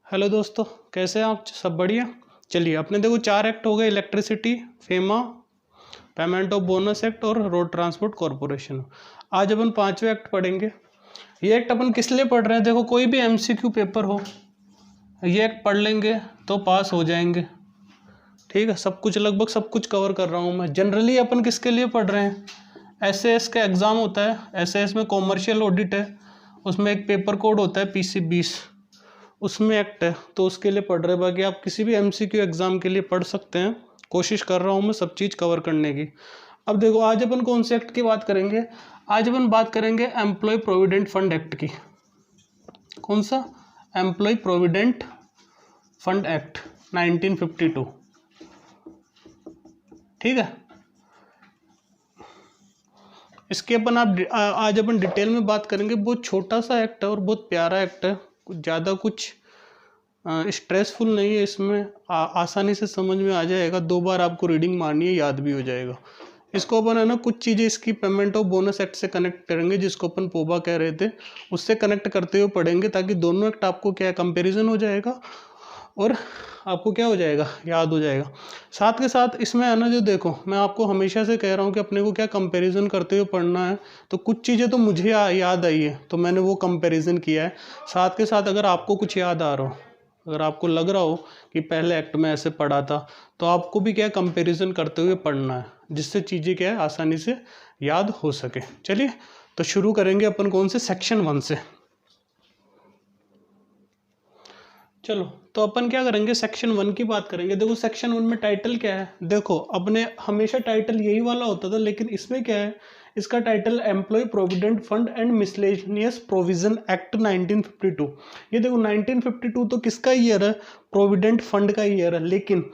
Hello दोस्तों, कैसे हैं आप? सब बढ़िया। चलिए, अपने देखो 4 एक्ट हो गए: electricity, FEMA, payment of bonus act और रोड ट्रांसपोर्ट कॉरपोरेशन। आज अपन 5वें एक्ट पढ़ेंगे। ये एक्ट अपन किस लिए पढ़ रहे हैं? देखो, कोई भी एमसीक्यू पेपर हो, ये एक्ट पढ़ लेंगे तो पास हो जाएंगे। ठीक है, सब कुछ लगभग सब कुछ कवर कर रहा हूँ मैं। जनरली अपन किसके लिए पढ़ रहे हैं? एसएएस का एग्ज़ाम होता है। एसएएस में कॉमर्शियल ऑडिट है, उसमें एक पेपर कोड होता है PC-20, उसमें एक्ट है, तो उसके लिए पढ़ रहे। बाकी आप किसी भी एमसीक्यू एग्जाम के लिए पढ़ सकते हैं। कोशिश कर रहा हूँ मैं सब चीज़ कवर करने की। अब देखो, आज अपन कौन से एक्ट की बात करेंगे? आज अपन बात करेंगे एम्प्लॉय प्रोविडेंट फंड एक्ट की। कौन सा? Employ provident fund act 1952। ठीक है, इसके अपन आज अपन डिटेल में बात करेंगे। बहुत छोटा सा एक्ट है और बहुत प्यारा एक्ट है। कुछ ज़्यादा कुछ स्ट्रेसफुल नहीं है इसमें। आसानी से समझ में आ जाएगा। 2 बार आपको रीडिंग मारनी है, याद भी हो जाएगा। इसको अपन है ना, कुछ चीज़ें इसकी पेमेंट ऑफ बोनस एक्ट से कनेक्ट करेंगे, जिसको अपन पोबा कह रहे थे, उससे कनेक्ट करते हुए पढ़ेंगे, ताकि दोनों एक्ट आपको क्या है, कंपेरिजन हो जाएगा और आपको क्या हो जाएगा, याद हो जाएगा। साथ के साथ इसमें है ना, जो देखो, मैं आपको हमेशा से कह रहा हूँ कि अपने को क्या कंपैरिजन करते हुए पढ़ना है। तो कुछ चीज़ें तो मुझे याद आई है, तो मैंने वो कंपैरिजन किया है। साथ के साथ अगर आपको कुछ याद आ रहा हो, अगर आपको लग रहा हो कि पहले एक्ट में ऐसे पढ़ा था, तो आपको भी क्या कंपैरिजन करते हुए पढ़ना है, जिससे चीज़ें क्या है, आसानी से याद हो सके। चलिए, तो शुरू करेंगे अपन कौन से? सेक्शन 1 से। चलो, तो अपन क्या करेंगे, सेक्शन 1 की बात करेंगे। देखो, सेक्शन 1 में टाइटल क्या है? देखो, अपने हमेशा टाइटल यही वाला होता था, लेकिन इसमें क्या है, इसका title employ provident fund and miscellaneous provision act 1952। ये देखो, 1952 तो किसका ईयर है? प्रोविडेंट फंड का ईयर है। लेकिन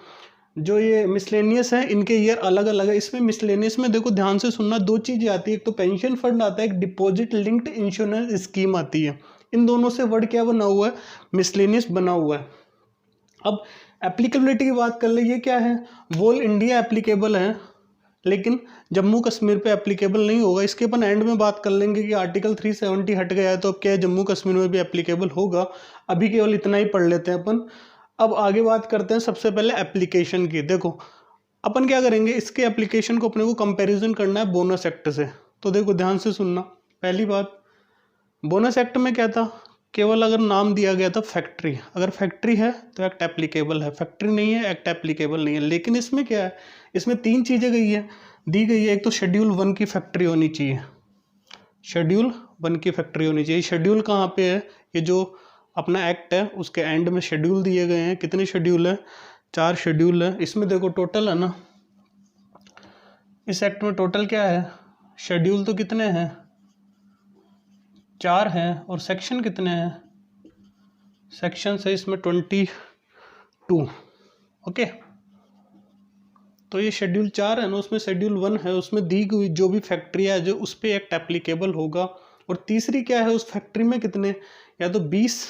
जो ये मिसलेनियस है, इनके ईयर अलग अलग है। इसमें मिसलेनियस में देखो, ध्यान से सुनना, 2 चीज़ें आती है। एक तो पेंशन फंड आता है, एक डिपॉजिट लिंक्ड इंश्योरेंस स्कीम आती है। इन दोनों से वर्ड क्या बना हुआ है? मिसलेनियस बना हुआ है। अब एप्लीकेबिलिटी की बात कर ले, ये क्या है? वोल इंडिया एप्लीकेबल है, लेकिन जम्मू कश्मीर पे एप्लीकेबल नहीं होगा। इसके अपन एंड में बात कर लेंगे कि आर्टिकल 370 हट गया है, तो अब क्या है, जम्मू कश्मीर में भी एप्लीकेबल होगा। अभी केवल इतना ही पढ़ लेते हैं अपन। अब आगे बात करते हैं सबसे पहले एप्लीकेशन की। देखो, अपन क्या करेंगे, इसके एप्लीकेशन को अपने को कंपैरिजन करना है बोनस एक्ट से। तो देखो, ध्यान से सुनना। पहली बात, बोनस एक्ट में क्या था? केवल अगर नाम दिया गया था फैक्ट्री, अगर फैक्ट्री है तो एक्ट एप्लीकेबल है, फैक्ट्री नहीं है, एक्ट एप्लीकेबल नहीं है। लेकिन इसमें क्या है, इसमें 3 चीज़ें दी गई है। एक तो शेड्यूल 1 की फैक्ट्री होनी चाहिए, शेड्यूल 1 की फैक्ट्री होनी चाहिए। शेड्यूल कहाँ पे है? ये जो अपना एक्ट है, उसके एंड में शेड्यूल दिए गए हैं। कितने शेड्यूल है? 4 शेड्यूल है। इसमें देखो, टोटल है ना, इस एक्ट में टोटल क्या है? शेड्यूल तो कितने हैं? 4 हैं। और सेक्शन कितने हैं? सेक्शन है इसमें 22। ओके, तो ये शेड्यूल 4 है ना, उसमें शेड्यूल 1 है, उसमें दी गई जो भी फैक्ट्री है, जो उस पर एक्ट एप्लीकेबल होगा। और तीसरी क्या है, उस फैक्ट्री में कितने, या तो 20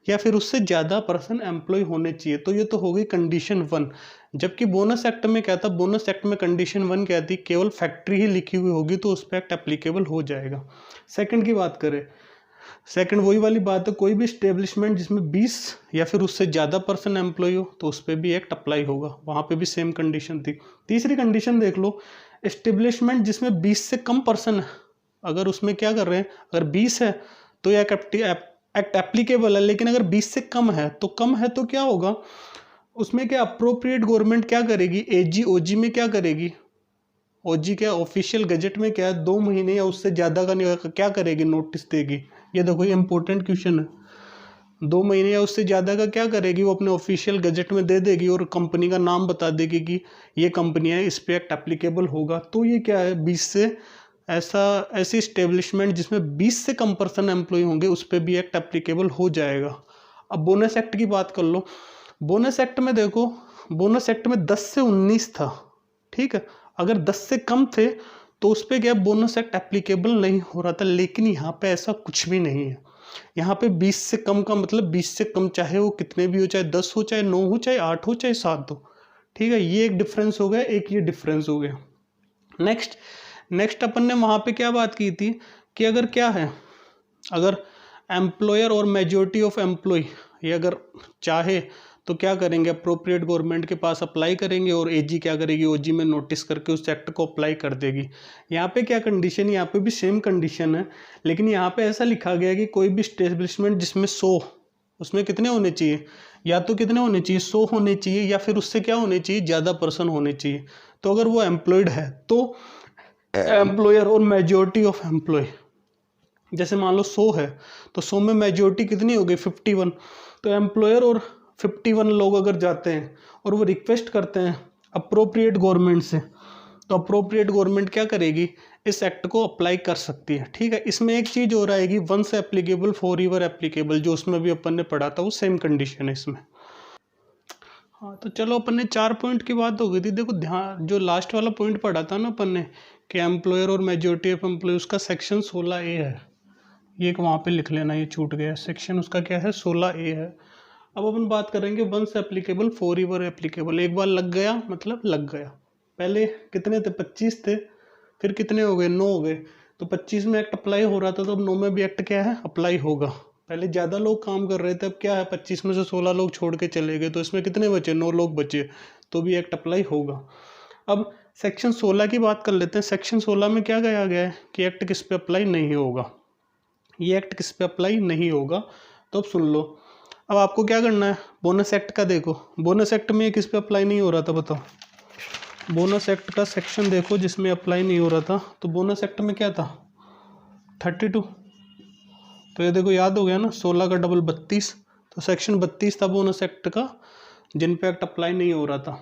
या फिर उससे ज़्यादा पर्सन एम्प्लॉय होने चाहिए। तो ये तो हो गई कंडीशन 1। जबकि बोनस एक्ट में क्या था? बोनस एक्ट में कंडीशन 1 क्या थी? केवल फैक्ट्री ही लिखी हुई होगी तो उस पर एक्ट एप्लीकेबल हो जाएगा। सेकंड की बात करें, सेकंड वही वाली बात है, कोई भी स्टेब्लिशमेंट जिसमें 20 या फिर उससे ज़्यादा पर्सन एम्प्लॉय हो, तो उस पर भी एक्ट अप्लाई होगा। वहाँ पे भी सेम कंडीशन थी। तीसरी कंडीशन देख लो, एस्टेब्लिशमेंट जिसमें 20 से कम पर्सन है, अगर उसमें क्या कर रहे हैं, अगर 20 है तो यह एक्ट एप्लीकेबल है। लेकिन अगर 20 से कम है तो क्या होगा, उसमें क्या अप्रोप्रिएट गवर्नमेंट क्या करेगी? एजी ओजी में क्या करेगी? ओजी क्या ऑफिशियल गजट में क्या है, 2 महीने या उससे ज़्यादा का नहीं, क्या करेगी? नोटिस देगी। ये देखो, ये इंपॉर्टेंट क्वेश्चन है। 2 महीने या उससे ज़्यादा का क्या करेगी? वो अपने ऑफिशियल गजट में दे देगी और कंपनी का नाम बता देगी कि ये कंपनी है, इस पर एक्ट एप्लीकेबल होगा। तो ये क्या है, 20 से ऐसी स्टेब्लिशमेंट जिसमें 20 से कम पर्सन एम्प्लॉय होंगे, उस पर भी एक्ट एप्लीकेबल हो जाएगा। अब बोनस एक्ट की बात कर लो। बोनस एक्ट में देखो, बोनस एक्ट में 10 से 19 था। ठीक है, अगर 10 से कम थे तो उस पर क्या बोनस एक्ट एप्लीकेबल नहीं हो रहा था। लेकिन यहाँ पे ऐसा कुछ भी नहीं है। यहाँ पे 20 से कम का मतलब 20 से कम, चाहे वो कितने भी हो, चाहे 10 हो, चाहे 9 हो, चाहे 8 हो, चाहे 7 हो। ठीक है, ये एक डिफरेंस हो गया, एक ये डिफरेंस हो गया। नेक्स्ट अपन ने वहाँ पे क्या बात की थी कि अगर क्या है, अगर एम्प्लॉयर और मेजॉरिटी ऑफ एम्प्लॉय ये अगर चाहे तो क्या करेंगे, अप्रोप्रिएट गवर्नमेंट के पास अप्लाई करेंगे और एजी क्या करेगी, ओजी में नोटिस करके उस एक्ट को अप्लाई कर देगी। यहाँ पे क्या कंडीशन, यहाँ पे भी सेम कंडीशन है, लेकिन यहाँ पे ऐसा लिखा गया कि कोई भी स्टेब्लिशमेंट जिसमें 100, उसमें कितने होने चाहिए, या तो कितने होने चाहिए 100 होने चाहिए, या फिर उससे क्या होने चाहिए, ज़्यादा पर्सन होने चाहिए। तो अगर वो एम्प्लॉयड है तो एम्प्लॉयर और मेजोरिटी ऑफ एम्प्लॉय, जैसे मान लो 100 है तो 100 में मेजोरिटी कितनी हो गई 51, तो एम्प्लॉयर और 51 लोग अगर जाते हैं और वो रिक्वेस्ट करते हैं अप्रोप्रिएट गवर्नमेंट से, तो अप्रोप्रिएट गवर्नमेंट क्या करेगी, इस एक्ट को अप्लाई कर सकती है। ठीक है, इसमें एक चीज़ और आएगी, once applicable for ever applicable, जो उसमें भी अपन ने पढ़ा था वो सेम कंडीशन है इसमें। हाँ तो चलो अपन ने 4 पॉइंट की बात हो गई थी। देखो ध्यान, जो लास्ट वाला पॉइंट पढ़ा था ना अपन ने कि एम्प्लॉयर और मेजोरिटी ऑफ एम्प्लॉय, उसका सेक्शन 16A है, ये एक वहाँ पे लिख लेना, ये छूट गया, सेक्शन उसका क्या है 16A है। अब अपन बात करेंगे once applicable for ever applicable, एक बार लग गया मतलब लग गया। पहले कितने थे 25 थे, फिर कितने हो गए 9 हो गए, तो 25 में एक्ट अप्लाई हो रहा था, तो अब 9 में भी एक्ट क्या है अप्लाई होगा। पहले ज़्यादा लोग काम कर रहे थे, अब क्या है 25 में से 16 लोग छोड़ के चले गए, तो इसमें कितने बचे 9 लोग बचे, तो भी एक्ट अप्लाई होगा। अब सेक्शन 16 की बात कर लेते हैं। सेक्शन 16 में क्या कहा गया है कि एक्ट किस पे अप्लाई नहीं होगा, ये एक्ट किस पे अप्लाई नहीं होगा, तो अब सुन लो। अब आपको क्या करना है, बोनस एक्ट का देखो, बोनस एक्ट में किस पे अप्लाई नहीं हो रहा था बताओ, बोनस एक्ट का सेक्शन देखो जिसमें अप्लाई नहीं हो रहा था, तो बोनस एक्ट में क्या था 32, तो ये देखो याद हो गया ना, 16 का डबल 32, तो सेक्शन 32 था बोनस एक्ट का, जिन पे एक्ट अप्लाई नहीं हो रहा था।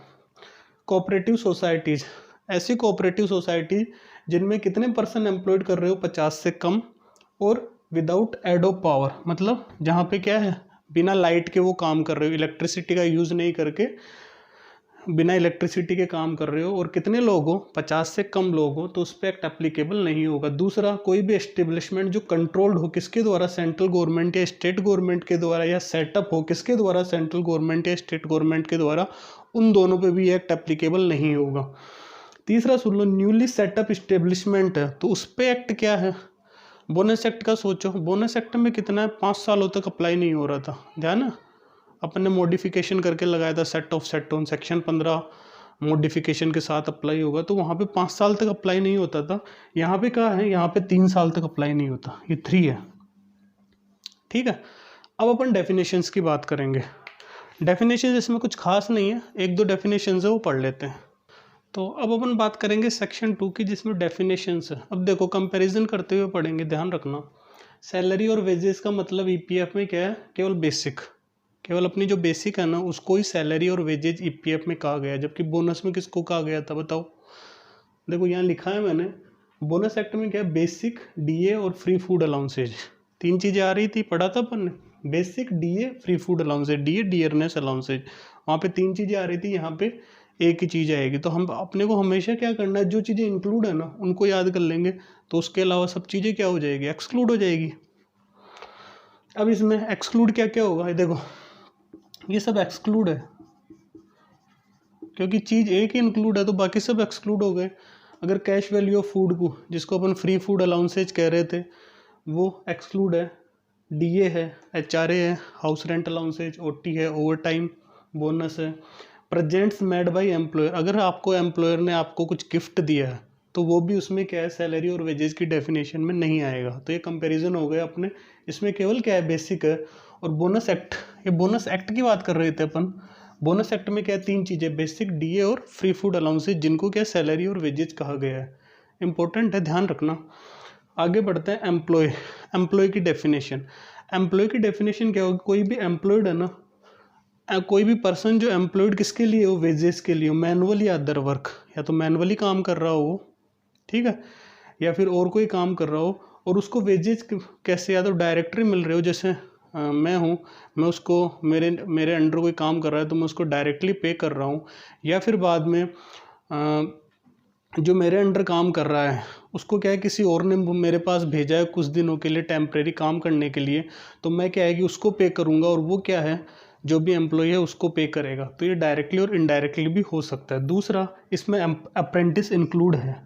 कोऑपरेटिव सोसाइटीज़, ऐसी कोऑपरेटिव सोसाइटी जिनमें कितने पर्सन एम्प्लॉयड कर रहे हो 50 से कम, और विदाउट एड ऑफ पावर, मतलब जहाँ पे क्या है बिना लाइट के वो काम कर रहे हो, इलेक्ट्रिसिटी का यूज़ नहीं करके बिना इलेक्ट्रिसिटी के काम कर रहे हो, और कितने लोग हो 50 से कम लोग हो, तो उस पर एक्ट एप्लीकेबल नहीं होगा। दूसरा, कोई भी एस्टेब्लिशमेंट जो कंट्रोल्ड हो किसके द्वारा, सेंट्रल गवर्नमेंट या स्टेट गवर्नमेंट के द्वारा, या सेटअप हो किसके द्वारा, सेंट्रल गवर्नमेंट या स्टेट गवर्नमेंट के द्वारा, उन दोनों पे भी एक्ट एप्लीकेबल नहीं होगा। तीसरा सुन लो, न्यूली सेटअप इस्टेब्लिशमेंट है, तो उस पर एक्ट क्या है, बोनस एक्ट का सोचो, बोनस एक्ट में कितना है 5 सालों तक अप्लाई नहीं हो रहा था, ध्यान है, अपन ने मॉडिफिकेशन करके लगाया था set of set on, section 15 modification के साथ अप्लाई होगा, तो वहाँ पे 5 साल तक अप्लाई नहीं होता था। यहाँ पे क्या है, यहाँ पे 3 साल तक अप्लाई नहीं होता, ये 3 है। ठीक है, अब अपन डेफिनेशंस की बात करेंगे। डेफिनेशन इसमें कुछ खास नहीं है, 1-2 डेफिनेशंस है वो पढ़ लेते हैं। तो अब अपन बात करेंगे सेक्शन 2 की, जिसमें डेफिनेशंस है। अब देखो कंपैरिजन करते हुए पढ़ेंगे, ध्यान रखना। सैलरी और वेजेस का मतलब ईपीएफ में क्या है, केवल बेसिक, केवल अपनी जो बेसिक है ना उसको ही सैलरी और वेजेज ईपीएफ में कहा गया, जबकि बोनस में किसको कहा गया था बताओ। देखो यहाँ लिखा है मैंने, बोनस एक्ट में क्या है, बेसिक, डीए और फ्री फूड अलाउंसेज, 3 चीज़ें आ रही थी, पढ़ा था अपन ने, basic, DA, free food allowances, DA dearness allowances, वहाँ पे 3 चीज़ें आ रही थी, यहाँ पे एक ही चीज़ आएगी। तो हम अपने को हमेशा क्या करना है, जो चीज़ें इंक्लूड है ना उनको याद कर लेंगे, तो उसके अलावा सब चीज़ें क्या हो जाएगी, एक्सक्लूड हो जाएगी। अब इसमें एक्सक्लूड क्या क्या होगा, ये देखो ये सब एक्सक्लूड है, क्योंकि चीज़ एक ही इंक्लूड है तो बाकी सब एक्सक्लूड हो गए। अगर कैश वैल्यू ऑफ फूड को, जिसको अपन फ्री फूड अलाउंसेज कह रहे थे, वो एक्सक्लूड है। डीए है, एचआरए है, हाउस रेंट अलाउंसेज, ओटी है, ओवर टाइम, बोनस है। प्रेजेंट्स मेड बाय एम्प्लॉयर, अगर आपको एम्प्लॉयर ने आपको कुछ गिफ्ट दिया है तो वो भी उसमें क्या है, सैलरी और वेजेस की डेफिनेशन में नहीं आएगा। तो ये कंपैरिजन हो गया अपने, इसमें केवल क्या है, बेसिक है। और बोनस एक्ट, ये बोनस एक्ट की बात कर रहे थे अपन। बोनस एक्ट में क्या है, 3 चीज़ें, बेसिक, डीए और फ्री फूड अलाउंसेज, जिनको क्या सैलरी और वेजेज कहा गया है। इंपॉर्टेंट है, ध्यान रखना। आगे बढ़ते हैं एम्प्लॉय, एम्प्लॉय की डेफिनेशन। एम्प्लॉय की डेफिनेशन क्या होगी, कोई भी एम्प्लॉयड है ना, कोई भी पर्सन जो एम्प्लॉयड किसके लिए हो, वेजेस के लिए हो, मैनुअल या अदर वर्क, या तो मैनुअली काम कर रहा हो, ठीक है, या फिर और कोई काम कर रहा हो, और उसको वेजेस कैसे, या तो डायरेक्टली मिल रहे हो, जैसे मैं हूँ, मैं उसको मेरे अंडर कोई काम कर रहा है तो मैं उसको डायरेक्टली पे कर रहा हूँ, या फिर बाद में जो मेरे अंडर काम कर रहा है उसको क्या है, किसी और ने मेरे पास भेजा है कुछ दिनों के लिए टेम्प्रेरी काम करने के लिए, तो मैं क्या है कि उसको पे करूँगा, और वो क्या है, जो भी एम्प्लॉय है उसको पे करेगा। तो ये डायरेक्टली और इनडायरेक्टली भी हो सकता है। दूसरा, इसमें अप्रेंटिस इंक्लूड है,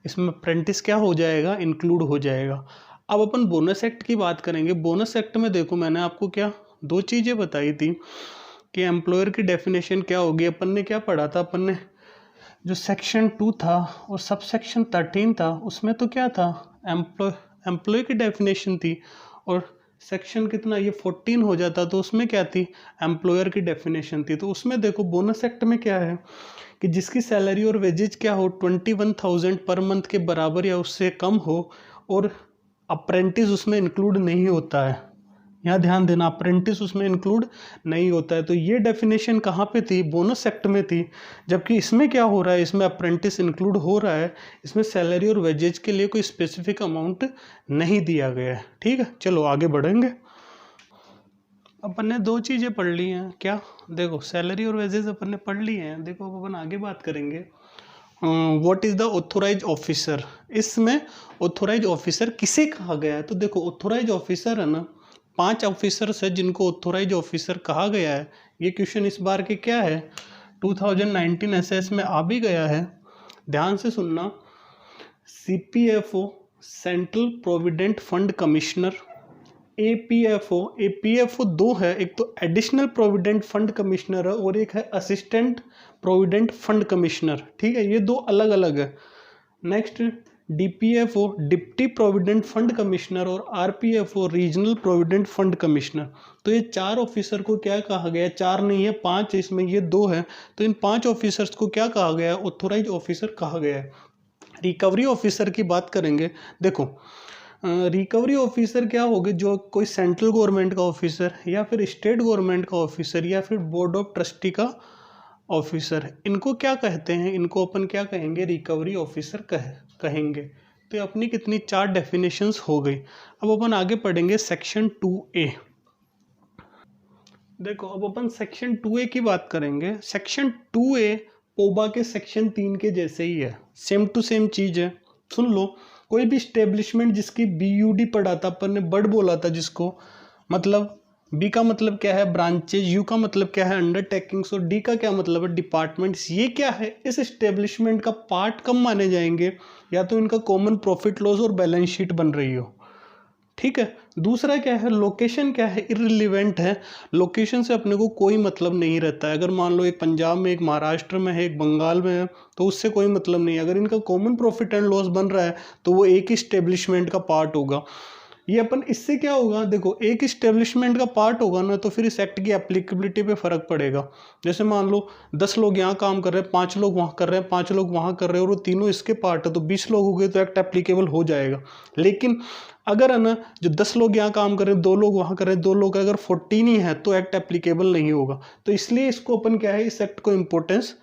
इसमें अप्रेंटिस क्या हो जाएगा, इंक्लूड हो जाएगा। अब अपन बोनस एक्ट की बात करेंगे। बोनस एक्ट में देखो मैंने आपको क्या दो चीज़ें बताई थी कि एम्प्लॉयर की डेफिनेशन क्या होगी। अपन ने क्या पढ़ा था, अपन ने जो सेक्शन 2 था और सब सेक्शन 13 था उसमें तो क्या था, एम्प्लॉय की डेफिनेशन थी, और सेक्शन कितना ये 14 हो जाता तो उसमें क्या थी, एम्प्लॉयर की डेफिनेशन थी। तो उसमें देखो बोनस एक्ट में क्या है कि जिसकी सैलरी और वेजेज क्या हो 21,000 पर मंथ के बराबर या उससे कम हो, और अप्रेंटिस उसमें इंक्लूड नहीं होता है। यहाँ ध्यान देना, अप्रेंटिस उसमें इंक्लूड नहीं होता है। तो ये डेफिनेशन कहाँ पे थी, बोनस सेक्ट में थी। जबकि इसमें क्या हो रहा है, इसमें अप्रेंटिस इंक्लूड हो रहा है, इसमें सैलरी और वेजेज के लिए कोई स्पेसिफिक अमाउंट नहीं दिया गया है। ठीक है, चलो आगे बढ़ेंगे। अपन ने दो चीज़ें पढ़ ली हैं, क्या, देखो सैलरी और वेजेस अपन ने पढ़ लिए हैं। देखो अब अपन आगे बात करेंगे what is the authorise officer. इसमें ऑथोराइज ऑफिसर किसे कहा गया है, तो देखो ऑथोराइज ऑफिसर है ना, 5 ऑफिसर्स है जिनको ऑथोराइज ऑफिसर कहा गया है। ये क्वेश्चन इस बार के क्या है 2019 एसएस में आ भी गया है, ध्यान से सुनना। सीपीएफओ सेंट्रल प्रोविडेंट फंड कमिश्नर, एपीएफओ दो है, एक तो एडिशनल प्रोविडेंट फंड कमिश्नर है और एक है असिस्टेंट प्रोविडेंट फंड कमिश्नर। ठीक है, ये दो अलग अलग है। Next DPFO deputy provident fund commissioner और RPFO regional provident fund commissioner. तो ये 4 ऑफिसर को क्या कहा गया है, 4 नहीं है 5, इसमें ये 2 है। तो इन 5 ऑफिसर्स को क्या कहा गया है, ऑथोराइज ऑफिसर कहा गया है। रिकवरी ऑफिसर की बात करेंगे। देखो रिकवरी ऑफिसर क्या होगे, जो कोई सेंट्रल गवर्नमेंट का ऑफिसर या फिर स्टेट गवर्नमेंट का ऑफिसर या फिर बोर्ड ऑफ ट्रस्टी का ऑफिसर, इनको क्या कहते हैं, इनको अपन क्या कहेंगे, रिकवरी ऑफिसर कहेंगे। तो अपनी कितनी 4 डेफिनेशंस हो गई। अब अपन आगे पढ़ेंगे सेक्शन 2A। देखो अब अपन सेक्शन 2A की बात करेंगे। सेक्शन 2A पोबा के सेक्शन 3 के जैसे ही है, सेम टू सेम चीज़ है। सुन लो, कोई भी स्टेब्लिशमेंट जिसकी BUD पढ़ा था अपन ने, बर्ड बोला था जिसको, मतलब बी का मतलब क्या है ब्रांचेज, यू का मतलब क्या है अंडरटेकिंग्स, और डी का क्या मतलब है डिपार्टमेंट्स। ये क्या है, इस स्टेब्लिशमेंट का पार्ट कब माने जाएंगे, या तो इनका कॉमन प्रॉफिट लॉस और बैलेंस शीट बन रही हो। ठीक है, दूसरा क्या है, लोकेशन क्या है, इररिलेवेंट है। लोकेशन से अपने को कोई मतलब नहीं रहता है। अगर मान लो एक पंजाब में, एक महाराष्ट्र में है, एक बंगाल में है, तो उससे कोई मतलब नहीं है। अगर इनका कॉमन प्रॉफिट एंड लॉस बन रहा है तो वो एक ही स्टेब्लिशमेंट का पार्ट होगा। ये अपन इससे क्या होगा, देखो एक इस्टेब्लिशमेंट का पार्ट होगा ना, तो फिर इस एक्ट की एप्लीकेबिलिटी पे फर्क पड़ेगा। जैसे मान लो 10 लोग यहाँ काम कर रहे हैं, 5 लोग वहाँ कर रहे हैं, 5 लोग वहाँ कर रहे हैं, और वो तीनों इसके पार्ट है, तो 20 लोग हो गए, तो एक्ट एप्लीकेबल हो जाएगा। लेकिन अगर है ना, जो 10 लोग यहाँ काम कर रहे हैं, 2 लोग वहाँ कर रहे हैं, 2 लोग अगर 14 ही है, तो एक्ट एप्लीकेबल नहीं होगा। तो इसलिए इसको अपन क्या है, इस एक्ट को इम्पोर्टेंस,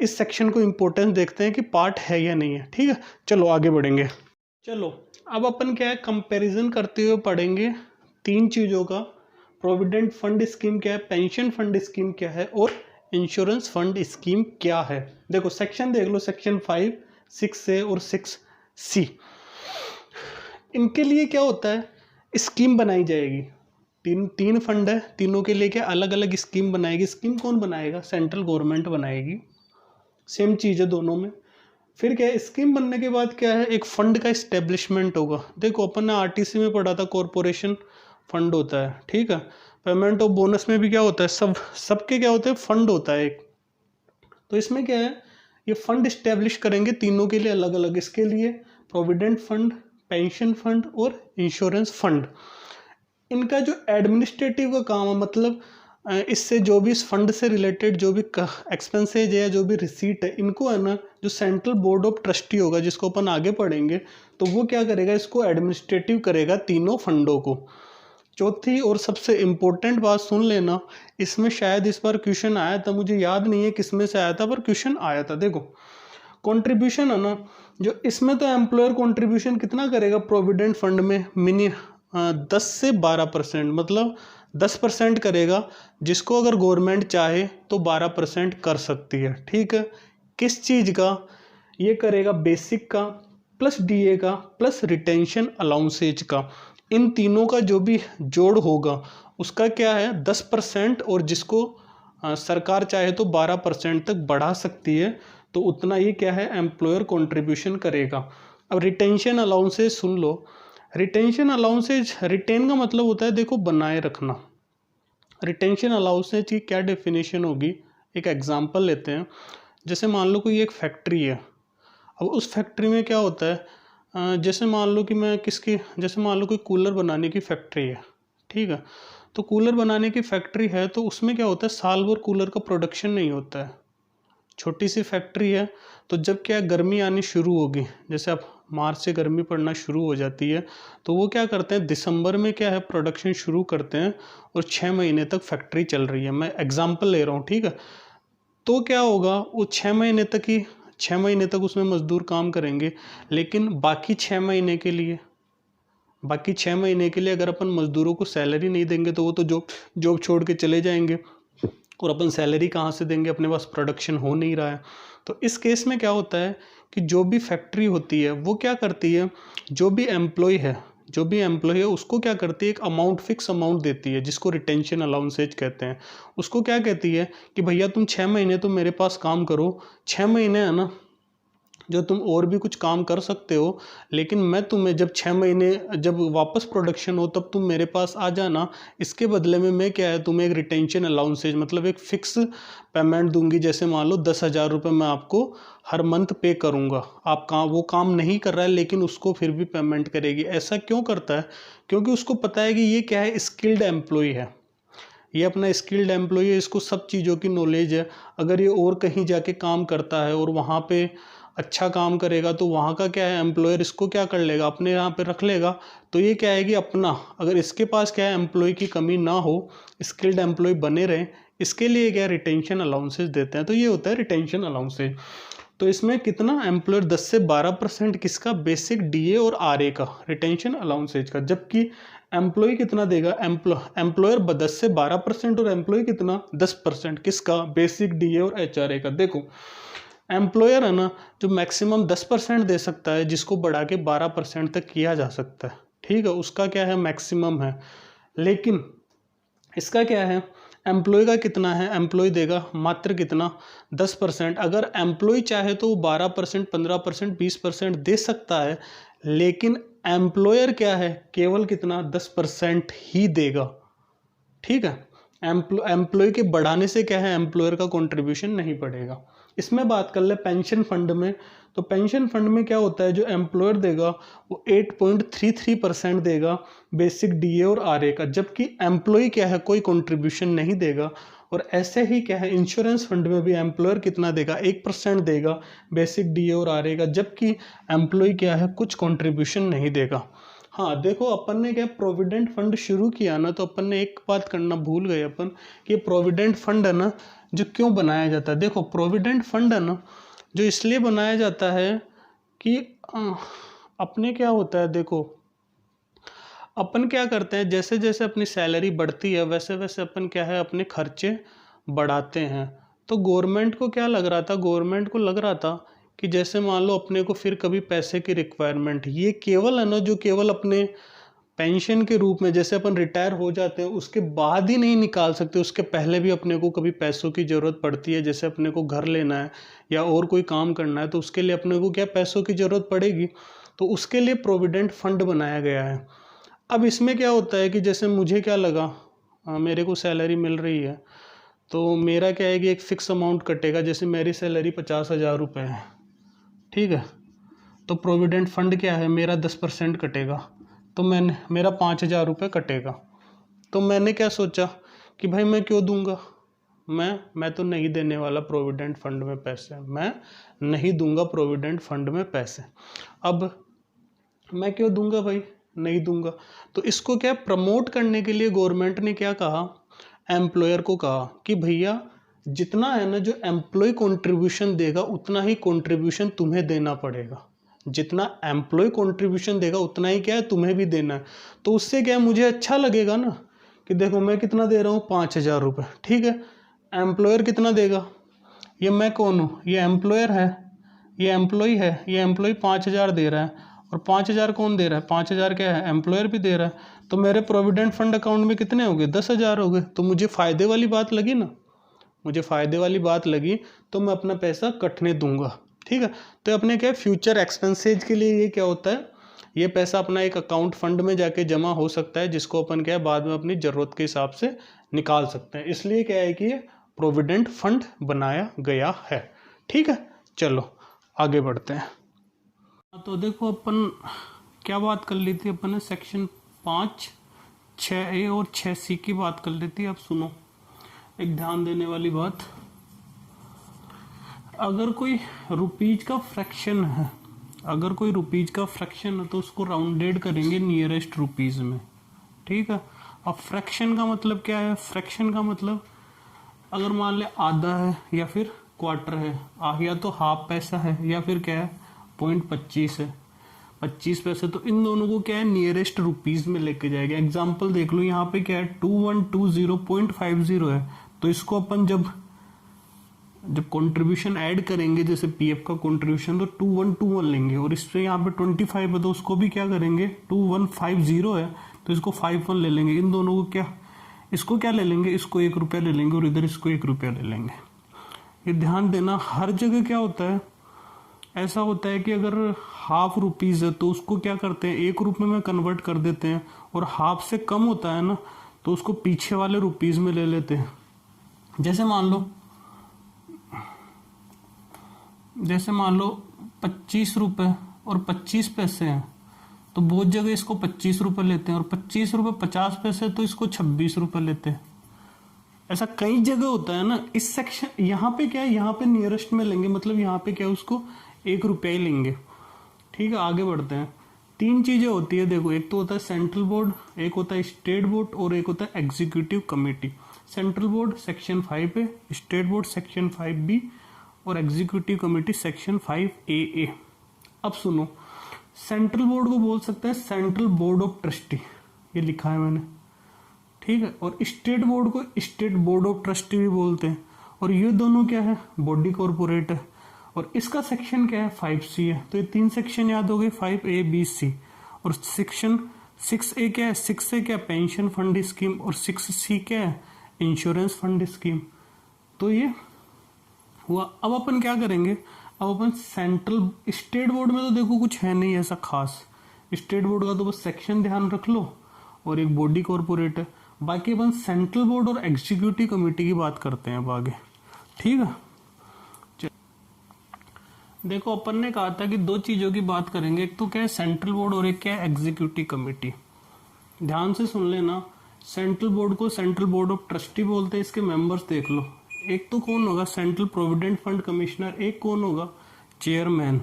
इस सेक्शन को इम्पोर्टेंस देखते हैं कि पार्ट है या नहीं है। ठीक है, चलो आगे बढ़ेंगे। चलो अब अपन क्या है, कंपैरिजन करते हुए पढ़ेंगे 3 चीज़ों का। प्रोविडेंट फंड स्कीम क्या है, पेंशन फंड स्कीम क्या है, और इंश्योरेंस फंड स्कीम क्या है। देखो सेक्शन देख लो, सेक्शन 5, 6A और 6C। इनके लिए क्या होता है, स्कीम बनाई जाएगी। तीन फंड है, तीनों के लिए क्या अलग अलग स्कीम बनाएगी। स्कीम कौन बनाएगा, सेंट्रल गवर्नमेंट बनाएगी। सेम चीज़ है दोनों में। फिर क्या है, स्कीम बनने के बाद क्या है, एक फंड का इस्टेब्लिशमेंट होगा। देखो अपन ने आरटीसी में पढ़ा था, कॉरपोरेशन फंड होता है। ठीक है, पेमेंट ऑफ बोनस में भी क्या होता है, सबके क्या होते हैं, फंड होता है एक। तो इसमें क्या है, ये फंड इस्टेब्लिश करेंगे तीनों के लिए अलग अलग। इसके लिए प्रोविडेंट फंड, पेंशन फंड और इंश्योरेंस फंड। इनका जो एडमिनिस्ट्रेटिव का काम है, मतलब इससे जो भी इस फंड से रिलेटेड जो भी एक्सपेंसेज है या जो भी रिसीट है, इनको है ना, जो सेंट्रल बोर्ड ऑफ ट्रस्टी होगा जिसको अपन आगे पढ़ेंगे, तो वो क्या करेगा, इसको एडमिनिस्ट्रेटिव करेगा तीनों फंडों को। चौथी और सबसे इम्पोर्टेंट बात सुन लेना, इसमें शायद इस बार क्वेश्चन आया था, मुझे याद नहीं है किसमें से आया था, पर क्वेश्चन आया था। देखो कंट्रीब्यूशन है ना, जो इसमें तो एम्प्लॉयर कंट्रीब्यूशन कितना करेगा प्रोविडेंट फंड में, 10 से 12%, मतलब 10% करेगा, जिसको अगर गवर्नमेंट चाहे तो 12% कर सकती है। ठीक है, किस चीज़ का ये करेगा, बेसिक का प्लस डीए का प्लस रिटेंशन अलाउंसेज का। इन तीनों का जो भी जोड़ होगा उसका क्या है 10%, और जिसको सरकार चाहे तो 12% तक बढ़ा सकती है, तो उतना ही क्या है एम्प्लॉयर कंट्रीब्यूशन करेगा। अब रिटेंशन अलाउंसेज सुन लो। रिटेंशन अलाउंसेज, रिटेन का मतलब होता है देखो बनाए रखना। रिटेंशन अलाउंसेज की क्या डेफिनेशन होगी, एक एग्जांपल लेते हैं। जैसे मान लो कोई एक फैक्ट्री है, अब उस फैक्ट्री में क्या होता है, जैसे मान लो कि जैसे मान लो कोई कूलर बनाने की फैक्ट्री है, ठीक है। तो कूलर बनाने की फैक्ट्री है तो उसमें क्या होता है, साल भर कूलर का प्रोडक्शन नहीं होता है, छोटी सी फैक्ट्री है। तो जब क्या गर्मी आनी शुरू होगी, जैसे अब मार्च से गर्मी पड़ना शुरू हो जाती है, तो वो क्या करते हैं, दिसंबर में क्या है प्रोडक्शन शुरू करते हैं और 6 महीने तक फैक्ट्री चल रही है, मैं एग्जांपल ले रहा हूँ, ठीक है। तो क्या होगा, वो 6 महीने तक उसमें मजदूर काम करेंगे, लेकिन बाकी 6 महीने के लिए अगर अपन मजदूरों को सैलरी नहीं देंगे तो वो तो जॉब छोड़ के चले जाएंगे, और अपन सैलरी कहाँ से देंगे, अपने पास प्रोडक्शन हो नहीं रहा है। तो इस केस में क्या होता है कि जो भी फैक्ट्री होती है वो क्या करती है, जो भी एम्प्लॉय है उसको क्या करती है, एक अमाउंट, फिक्स अमाउंट देती है, जिसको रिटेंशन अलाउंसेज कहते हैं। उसको क्या कहती है कि भैया तुम 6 महीने तो मेरे पास काम करो, 6 महीने है ना जो तुम और भी कुछ काम कर सकते हो, लेकिन मैं तुम्हें जब 6 महीने जब वापस प्रोडक्शन हो तब तुम मेरे पास आ जाना, इसके बदले में मैं क्या है तुम्हें एक रिटेंशन अलाउंसेज मतलब एक फिक्स पेमेंट दूंगी। जैसे मान लो 10,000 रुपये मैं आपको हर मंथ पे करूंगा, वो काम नहीं कर रहा है लेकिन उसको फिर भी पेमेंट करेगी। ऐसा क्यों करता है, क्योंकि उसको पता है कि ये क्या है, स्किल्ड एम्प्लॉय है, ये अपना स्किल्ड एम्प्लॉय है, इसको सब चीज़ों की नॉलेज है। अगर ये और कहीं जाके काम करता है और वहाँ पे अच्छा काम करेगा तो वहाँ का क्या है, एम्प्लॉयर इसको क्या कर लेगा, अपने यहाँ पे रख लेगा। तो ये क्या है कि अपना, अगर इसके पास क्या है एम्प्लॉय की कमी ना हो, स्किल्ड एम्प्लॉय बने रहे, इसके लिए क्या रिटेंशन अलाउंसेज देते हैं। तो ये होता है रिटेंशन अलाउंसेज। तो इसमें कितना एम्प्लॉयर 10 से 12% किसका, बेसिक डीए और आरए का, रिटेंशन अलाउंसेज का। जबकि एम्प्लॉय कितना देगा, एम्प्लॉयर 10 से 12% और एम्प्लॉय कितना 10%, किसका, बेसिक डीए और एचआरए का। देखो एम्प्लॉयर है ना जो मैक्सिमम 10% दे सकता है, जिसको बढ़ा के 12% तक किया जा सकता है, ठीक है, उसका क्या है मैक्सिमम है। लेकिन इसका क्या है, एम्प्लॉय का कितना है, एम्प्लॉय देगा मात्र कितना 10%। अगर एम्प्लॉय चाहे तो 12%, 15%, 20% दे सकता है, लेकिन एम्प्लॉयर क्या है केवल कितना 10% ही देगा, ठीक है। एम्प्लॉय के बढ़ाने से क्या है, एम्प्लॉयर का कंट्रीब्यूशन नहीं बढ़ेगा। इसमें बात कर ले पेंशन फंड में, तो पेंशन फंड में क्या होता है, जो एम्प्लॉयर देगा वो 8.33% देगा बेसिक डीए और आरए का, जबकि एम्प्लॉय क्या है कोई कंट्रीब्यूशन नहीं देगा। और ऐसे ही क्या है इंश्योरेंस फंड में भी एम्प्लॉयर कितना देगा, 1% देगा बेसिक डीए और आरए का, जबकि एम्प्लॉय क्या है कुछ कंट्रीब्यूशन नहीं देगा। हाँ देखो अपन ने क्या प्रोविडेंट फंड शुरू किया ना, तो अपन ने एक बात करना भूल गए अपन, कि प्रोविडेंट फंड है ना जो क्यों बनाया जाता है। देखो प्रोविडेंट फंड है ना जो इसलिए बनाया जाता है कि अपने क्या होता है, देखो अपन क्या करते हैं, जैसे जैसे अपनी सैलरी बढ़ती है वैसे वैसे अपन क्या है अपने खर्चे बढ़ाते हैं। तो गवर्नमेंट को क्या लग रहा था, गवर्नमेंट को लग रहा था कि जैसे मान लो अपने को फिर कभी पैसे की रिक्वायरमेंट, ये केवल है ना जो केवल अपने पेंशन के रूप में, जैसे अपन रिटायर हो जाते हैं उसके बाद ही नहीं निकाल सकते, उसके पहले भी अपने को कभी पैसों की ज़रूरत पड़ती है। जैसे अपने को घर लेना है या और कोई काम करना है तो उसके लिए अपने को क्या पैसों की ज़रूरत पड़ेगी, तो उसके लिए प्रोविडेंट फंड बनाया गया है। अब इसमें क्या होता है कि जैसे मुझे क्या लगा, मेरे को सैलरी मिल रही है तो मेरा क्या है कि एक फ़िक्स अमाउंट कटेगा। जैसे मेरी सैलरी 50,000 रुपये है, ठीक है, तो प्रोविडेंट फंड क्या है मेरा 10% कटेगा, तो मेरा 5,000 रुपये कटेगा। तो मैंने क्या सोचा कि भाई मैं क्यों दूंगा, मैं तो नहीं देने वाला प्रोविडेंट फंड में पैसे, मैं नहीं दूंगा प्रोविडेंट फंड में पैसे। अब मैं क्यों दूंगा भाई, नहीं दूंगा। तो इसको क्या प्रमोट करने के लिए गवर्नमेंट ने क्या कहा, एम्प्लॉयर को कहा कि भैया जितना है ना जो एम्प्लॉय कंट्रीब्यूशन देगा उतना ही कंट्रीब्यूशन तुम्हें देना पड़ेगा, जितना एम्प्लॉय कंट्रीब्यूशन देगा उतना ही क्या है तुम्हें भी देना है। तो उससे क्या है मुझे अच्छा लगेगा ना कि देखो मैं कितना दे रहा हूँ 5,000 रुपये, ठीक है, एम्प्लॉयर कितना देगा, ये मैं कौन हूँ, ये एम्प्लॉयर है, ये एम्प्लॉय है, ये एम्प्लॉय 5,000 दे रहा है, और 5,000 कौन दे रहा है, 5,000 क्या है एम्प्लॉयर भी दे रहा है। तो मेरे प्रोविडेंट फंड अकाउंट में कितने हो गए, 10,000 हो गए। तो मुझे फ़ायदे वाली बात लगी ना, मुझे फ़ायदे वाली बात लगी तो मैं अपना पैसा कटने दूंगा, ठीक है। तो अपने क्या फ्यूचर एक्सपेंसेज के लिए ये क्या होता है, ये पैसा अपना एक अकाउंट फंड में जाके जमा हो सकता है, जिसको अपन क्या है बाद में अपनी ज़रूरत के हिसाब से निकाल सकते हैं। इसलिए क्या है कि ये प्रोविडेंट फंड बनाया गया है। ठीक है, चलो आगे बढ़ते हैं। तो देखो अपन क्या बात कर ली थी अपन ने, सेक्शन 5, 6A और 6C की बात कर ली थी। अब सुनो एक ध्यान देने वाली बात, अगर कोई रुपीज का फ्रैक्शन है, अगर कोई रुपीज का फ्रैक्शन है तो उसको राउंडेड करेंगे नियरेस्ट रुपीज में। ठीक है, अब फ्रैक्शन का मतलब क्या है? फ्रैक्शन का मतलब अगर मान ले आधा है या फिर क्वार्टर है, या तो हाफ पैसा है या फिर क्या है 0.25 है, 25 पैसे, तो इन दोनों को क्या है नियरेस्ट रुपीज में लेके जाएगा। एग्जाम्पल देख लो, यहाँ पे क्या है 2120.50 है, तो इसको अपन जब कंट्रीब्यूशन ऐड करेंगे, जैसे पीएफ का कंट्रीब्यूशन, तो 2121 लेंगे, और इस पे यहाँ पे 25 है तो उसको भी क्या करेंगे 2150 है तो इसको 51 ले लेंगे। इन दोनों को क्या, इसको क्या ले लेंगे, इसको 1 रुपया ले लेंगे और इधर इसको 1 रुपया ले लेंगे। ये ध्यान देना, हर जगह क्या होता है, ऐसा होता है कि अगर हाफ रुपीज है तो उसको क्या करते हैं 1 रुपये में कन्वर्ट कर देते हैं, और हाफ से कम होता है ना तो उसको पीछे वाले रुपीज में ले लेते हैं। जैसे मान लो 25 रुपए और 25 पैसे हैं, तो बहुत जगह इसको 25 रुपए लेते हैं, और 25 रुपए 50 पैसे तो इसको 26 रुपए लेते हैं। ऐसा कई जगह होता है ना। इस सेक्शन यहाँ पे क्या है, यहाँ पे नियरेस्ट में लेंगे, मतलब यहाँ पे क्या है उसको 1 रुपया ही लेंगे। ठीक है, आगे बढ़ते हैं। 3 चीजें होती है देखो, एक तो होता है सेंट्रल बोर्ड, एक होता है स्टेट बोर्ड और एक होता है executive committee. Central board section 5 है, स्टेट बोर्ड सेक्शन 5B और एग्जीक्यूटिव कमेटी सेक्शन 5AA। अब सुनो, सेंट्रल बोर्ड को बोल सकते हैं सेंट्रल बोर्ड ऑफ ट्रस्टी, ये लिखा है मैंने। ठीक है, और स्टेट बोर्ड को स्टेट बोर्ड ऑफ ट्रस्टी भी बोलते हैं, और ये दोनों क्या है बॉडी कॉर्पोरेट है, और इसका सेक्शन क्या है 5C है। तो ये 3 सेक्शन याद हो गए, 5A B C। और सेक्शन 6A क्या है, 6A क्या पेंशन फंड स्कीम, और 6C क्या है इंश्योरेंस फंड स्कीम। तो ये हुआ। अब अपन क्या करेंगे, अब अपन सेंट्रल, स्टेट बोर्ड में तो देखो कुछ है नहीं ऐसा खास, स्टेट बोर्ड का तो बस सेक्शन ध्यान रख लो और एक बॉडी कॉर्पोरेट है। बाकी अपन सेंट्रल बोर्ड और एग्जीक्यूटिव कमेटी की बात करते हैं अब आगे। ठीक है, देखो अपन ने कहा था कि 2 चीजों की बात करेंगे, एक तो क्या है सेंट्रल बोर्ड और एक क्या है एग्जीक्यूटिव कमेटी। ध्यान से सुन लेना, सेंट्रल बोर्ड को सेंट्रल बोर्ड ऑफ ट्रस्टी बोलते हैं। इसके मेंबर्स देख लो, एक तो कौन होगा सेंट्रल प्रोविडेंट फंड कमिश्नर, एक कौन होगा चेयरमैन।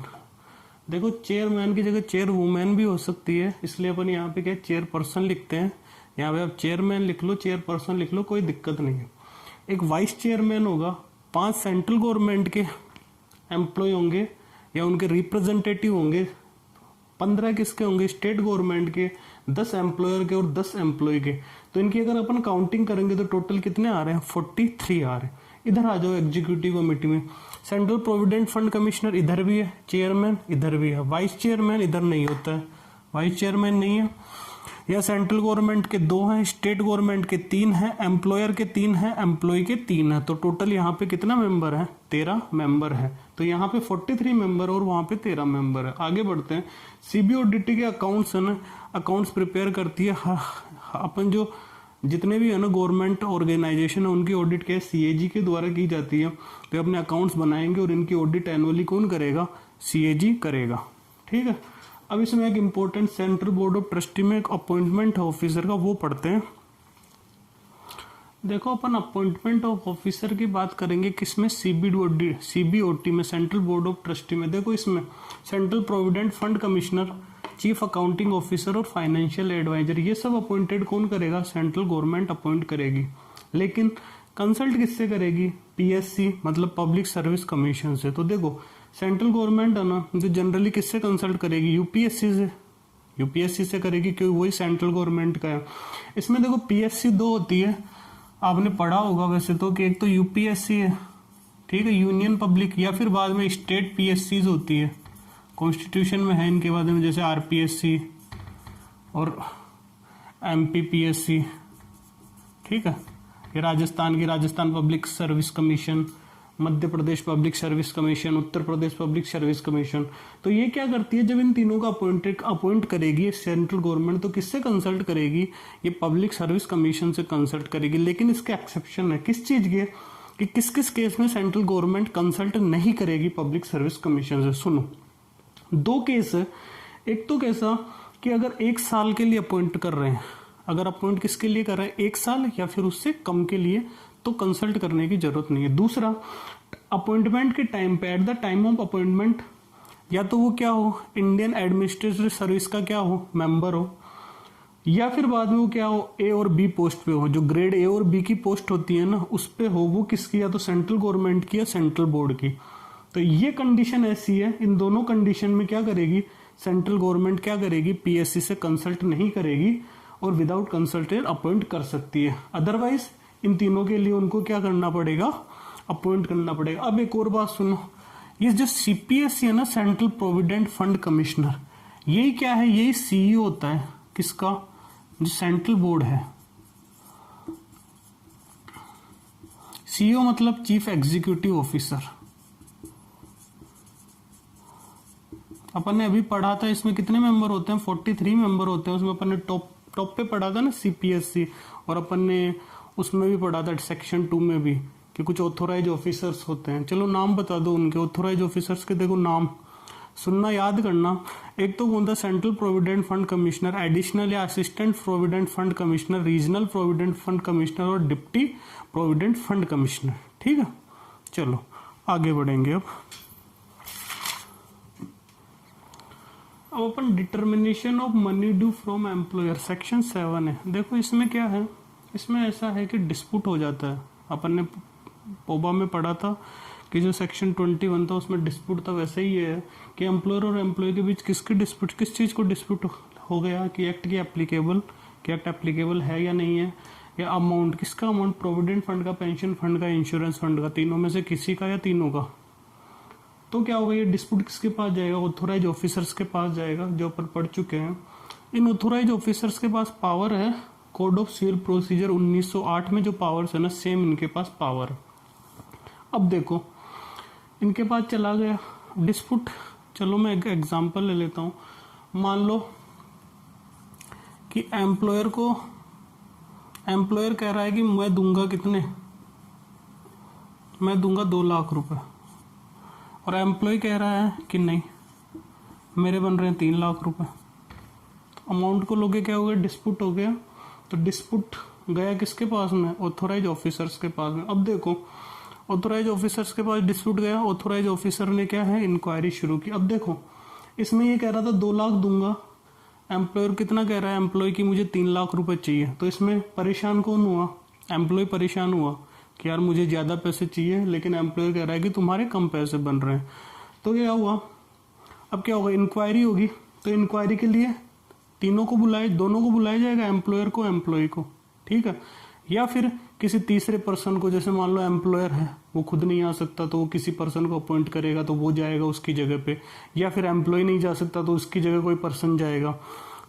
देखो चेयरमैन की जगह चेयर वुमेन भी हो सकती है, इसलिए अपन यहाँ पे क्या चेयरपर्सन लिखते हैं। यहाँ पे आप चेयरमैन लिख लो, चेयरपर्सन लिख लो, कोई दिक्कत नहीं है। एक वाइस चेयरमैन होगा, 5 सेंट्रल गवर्नमेंट के एम्प्लॉय होंगे या उनके रिप्रेजेंटेटिव होंगे, 15 किसके होंगे स्टेट गवर्नमेंट के, 10 एम्प्लॉयर के और 10 एम्प्लॉय के। तो इनकी अगर अपन काउंटिंग करेंगे तो टोटल कितने आ रहे हैं 43 आ रहे हैं। इधर आ जाओ एग्जीक्यूटिव कमेटी में, सेंट्रल प्रोविडेंट फंड कमिश्नर इधर भी है, चेयरमैन इधर भी है, वाइस चेयरमैन इधर नहीं होता है, वाइस चेयरमैन नहीं है। या सेंट्रल गवर्नमेंट के 2 हैं, स्टेट गवर्नमेंट के 3 हैं, एम्प्लॉयर के 3 हैं, एम्प्लॉय के 3 हैं। तो टोटल यहाँ पे कितना मेंबर है 13 मेंबर है। तो यहाँ पे 43 मेंबर और वहां पे 13 मेंबर है। आगे बढ़ते हैं। सीबीओडीटी के अकाउंट्स है ना, अकाउंट्स प्रिपेयर करती है अपन जो जितने भी है ना गवर्नमेंट ऑर्गेनाइजेशन है उनकी ऑडिट क्या सीएजी के द्वारा की जाती है। तो अपने अकाउंट्स बनाएंगे और इनकी ऑडिट एनुअली कौन करेगा, सीएजी करेगा। ठीक है, अब इसमें एक important central board of trustee में एक अपॉइंटमेंट ऑफिसर का वो पढ़ते हैं। देखो अपन अपॉइंटमेंट ऑफ ऑफिसर की बात करेंगे किसमें, सीबीओटी में, सेंट्रल बोर्ड ऑफ ट्रस्टी में। देखो इसमें central provident fund commissioner, chief accounting officer और फाइनेंशियल एडवाइजर, ये सब अपॉइंटेड कौन करेगा, सेंट्रल गवर्नमेंट अपॉइंट करेगी। लेकिन कंसल्ट किससे करेगी, पीएससी मतलब पब्लिक सर्विस कमीशन से। तो देखो सेंट्रल गवर्नमेंट है ना जो जनरली किससे कंसल्ट करेगी, यूपीएससी से करेगी, क्योंकि वही सेंट्रल गवर्नमेंट का है। इसमें देखो पीएससी 2 होती है, आपने पढ़ा होगा वैसे तो, कि एक तो यूपीएससी है, ठीक है, यूनियन पब्लिक, या फिर बाद में स्टेट पीएससी होती है, कॉन्स्टिट्यूशन में है इनके बाद में, जैसे आरपीएससी और एमपीपीएससी। ठीक है, ये राजस्थान की Rajasthan public service commission, Madhya Pradesh public service commission, Uttar Pradesh public service commission. तो ये क्या करती है, जब इन तीनों का अपॉइंट करेगी सेंट्रल गवर्नमेंट, तो किससे कंसल्ट करेगी, ये पब्लिक सर्विस कमीशन से कंसल्ट करेगी। लेकिन इसके एक्सेप्शन है, किस चीज के, कि किस किस केस में सेंट्रल गवर्नमेंट कंसल्ट नहीं करेगी पब्लिक सर्विस कमीशन से। सुनो, 2 केस है। एक तो कैसा कि अगर 1 साल के लिए अपॉइंट कर रहे हैं, अगर अपॉइंट किसके लिए कर रहे हैं, 1 साल या फिर उससे कम के लिए, तो कंसल्ट करने की जरूरत नहीं है। दूसरा, अपॉइंटमेंट के टाइम पे, at the time of appointment, या तो वो क्या हो, इंडियन एडमिनिस्ट्रेटिव सर्विस का क्या हो, मेंबर हो, या फिर बाद में वो क्या हो, ए और बी पोस्ट पे हो, जो ग्रेड ए और बी की पोस्ट होती है ना, उस पे हो। वो किसकी, या तो सेंट्रल गवर्नमेंट की या सेंट्रल बोर्ड की। तो ये कंडीशन ऐसी है, इन दोनों कंडीशन में क्या करेगी सेंट्रल गवर्नमेंट, क्या करेगी, पीएससी से कंसल्ट नहीं करेगी और विदाउट कंसल्टेड अपॉइंट कर सकती है। अदरवाइज इन तीनों के लिए उनको क्या करना पड़ेगा, अपॉइंट करना पड़ेगा। अब एक और बात सुनो, ये जो सीपीएससी है ना, सेंट्रल प्रोविडेंट फंड कमिश्नर, यही क्या है, यही सीईओ होता है किसका, जो सेंट्रल बोर्ड है। सीईओ मतलब चीफ एग्जीक्यूटिव ऑफिसर। अपन ने अभी पढ़ा था, इसमें कितने मेंबर होते हैं, 43 मेंबर होते हैं। उसमें अपन ने टॉप पे पढ़ा था ना सीपीएससी, और अपन ने उसमें भी पढ़ा था सेक्शन 2 में भी कि कुछ ऑथोराइज ऑफिसर्स होते हैं। चलो नाम बता दो उनके, ऑथोराइज ऑफिसर्स के देखो नाम सुनना, याद करना। एक तो कौन था, central provident fund commissioner, additional या assistant provident fund commissioner, regional provident fund commissioner और डिप्टी प्रोविडेंट फंड कमिश्नर। ठीक है, चलो आगे बढ़ेंगे। अब अपन determination of money due from employer, section 7 है। देखो इसमें क्या है, इसमें ऐसा है कि डिस्प्यूट हो जाता है। अपन ने पोबा में पढ़ा था कि जो सेक्शन 21 था उसमें डिस्प्यूट था, वैसे ही है कि एम्प्लॉयर और एम्प्लॉय के बीच किसकी डिस्प्यूट, किस चीज़ को डिस्प्यूट हो गया, कि एक्ट की एप्लीकेबल, कि एक्ट एप्लीकेबल है या नहीं है, या अमाउंट, किसका अमाउंट, प्रोविडेंट फंड का, पेंशन फंड का, इंश्योरेंस फंड का, तीनों में से किसी का या तीनों का। तो क्या होगा, ये डिस्प्यूट किसके पास जाएगा, ऑथोराइज ऑफिसर्स के पास जाएगा, जो अपन पढ़ चुके हैं। इन ऑथोराइज ऑफिसर्स के पास पावर है, कोड ऑफ सिविल प्रोसीजर 1908 में जो पावर्स है ना, सेम इनके पास पावर। अब देखो इनके पास चला गया डिस्प्यूट। चलो मैं एक एग्जांपल ले लेता हूँ। मान लो कि एम्प्लॉयर कह रहा है कि मैं दूंगा कितने, मैं दूंगा 2 लाख रुपए, और एम्प्लॉय कह रहा है कि नहीं मेरे बन रहे हैं 3 लाख रुपए। तो अमाउंट को लोगे क्या हो गया, डिस्प्यूट हो गया। तो डिस्प्यूट गया किसके पास में, ऑथोराइज ऑफिसर्स के पास में। अब देखो ऑथोराइज ऑफिसर्स के पास डिस्प्यूट गया, ऑथोराइज ऑफिसर ने क्या है, इंक्वायरी शुरू की। अब देखो इसमें ये कह रहा था 2 लाख दूंगा, एम्प्लॉयर कितना कह रहा है, एम्प्लॉय की मुझे 3 लाख रुपए चाहिए। तो इसमें परेशान कौन हुआ, एम्प्लॉय परेशान हुआ कि यार मुझे ज्यादा पैसे चाहिए, लेकिन एम्प्लॉयर कह रहा है कि तुम्हारे कम पैसे बन रहे हैं। तो क्या हुआ, अब क्या होगा, इंक्वायरी होगी। तो इंक्वायरी के लिए दोनों को बुलाया जाएगा, एम्प्लॉयर को, एम्प्लॉय को। ठीक है, या फिर किसी तीसरे पर्सन को, जैसे मान लो एम्प्लॉयर है वो खुद नहीं आ सकता तो वो किसी पर्सन को अपॉइंट करेगा, तो वो जाएगा उसकी जगह पे, या फिर एम्प्लॉय नहीं जा सकता तो उसकी जगह कोई पर्सन जाएगा।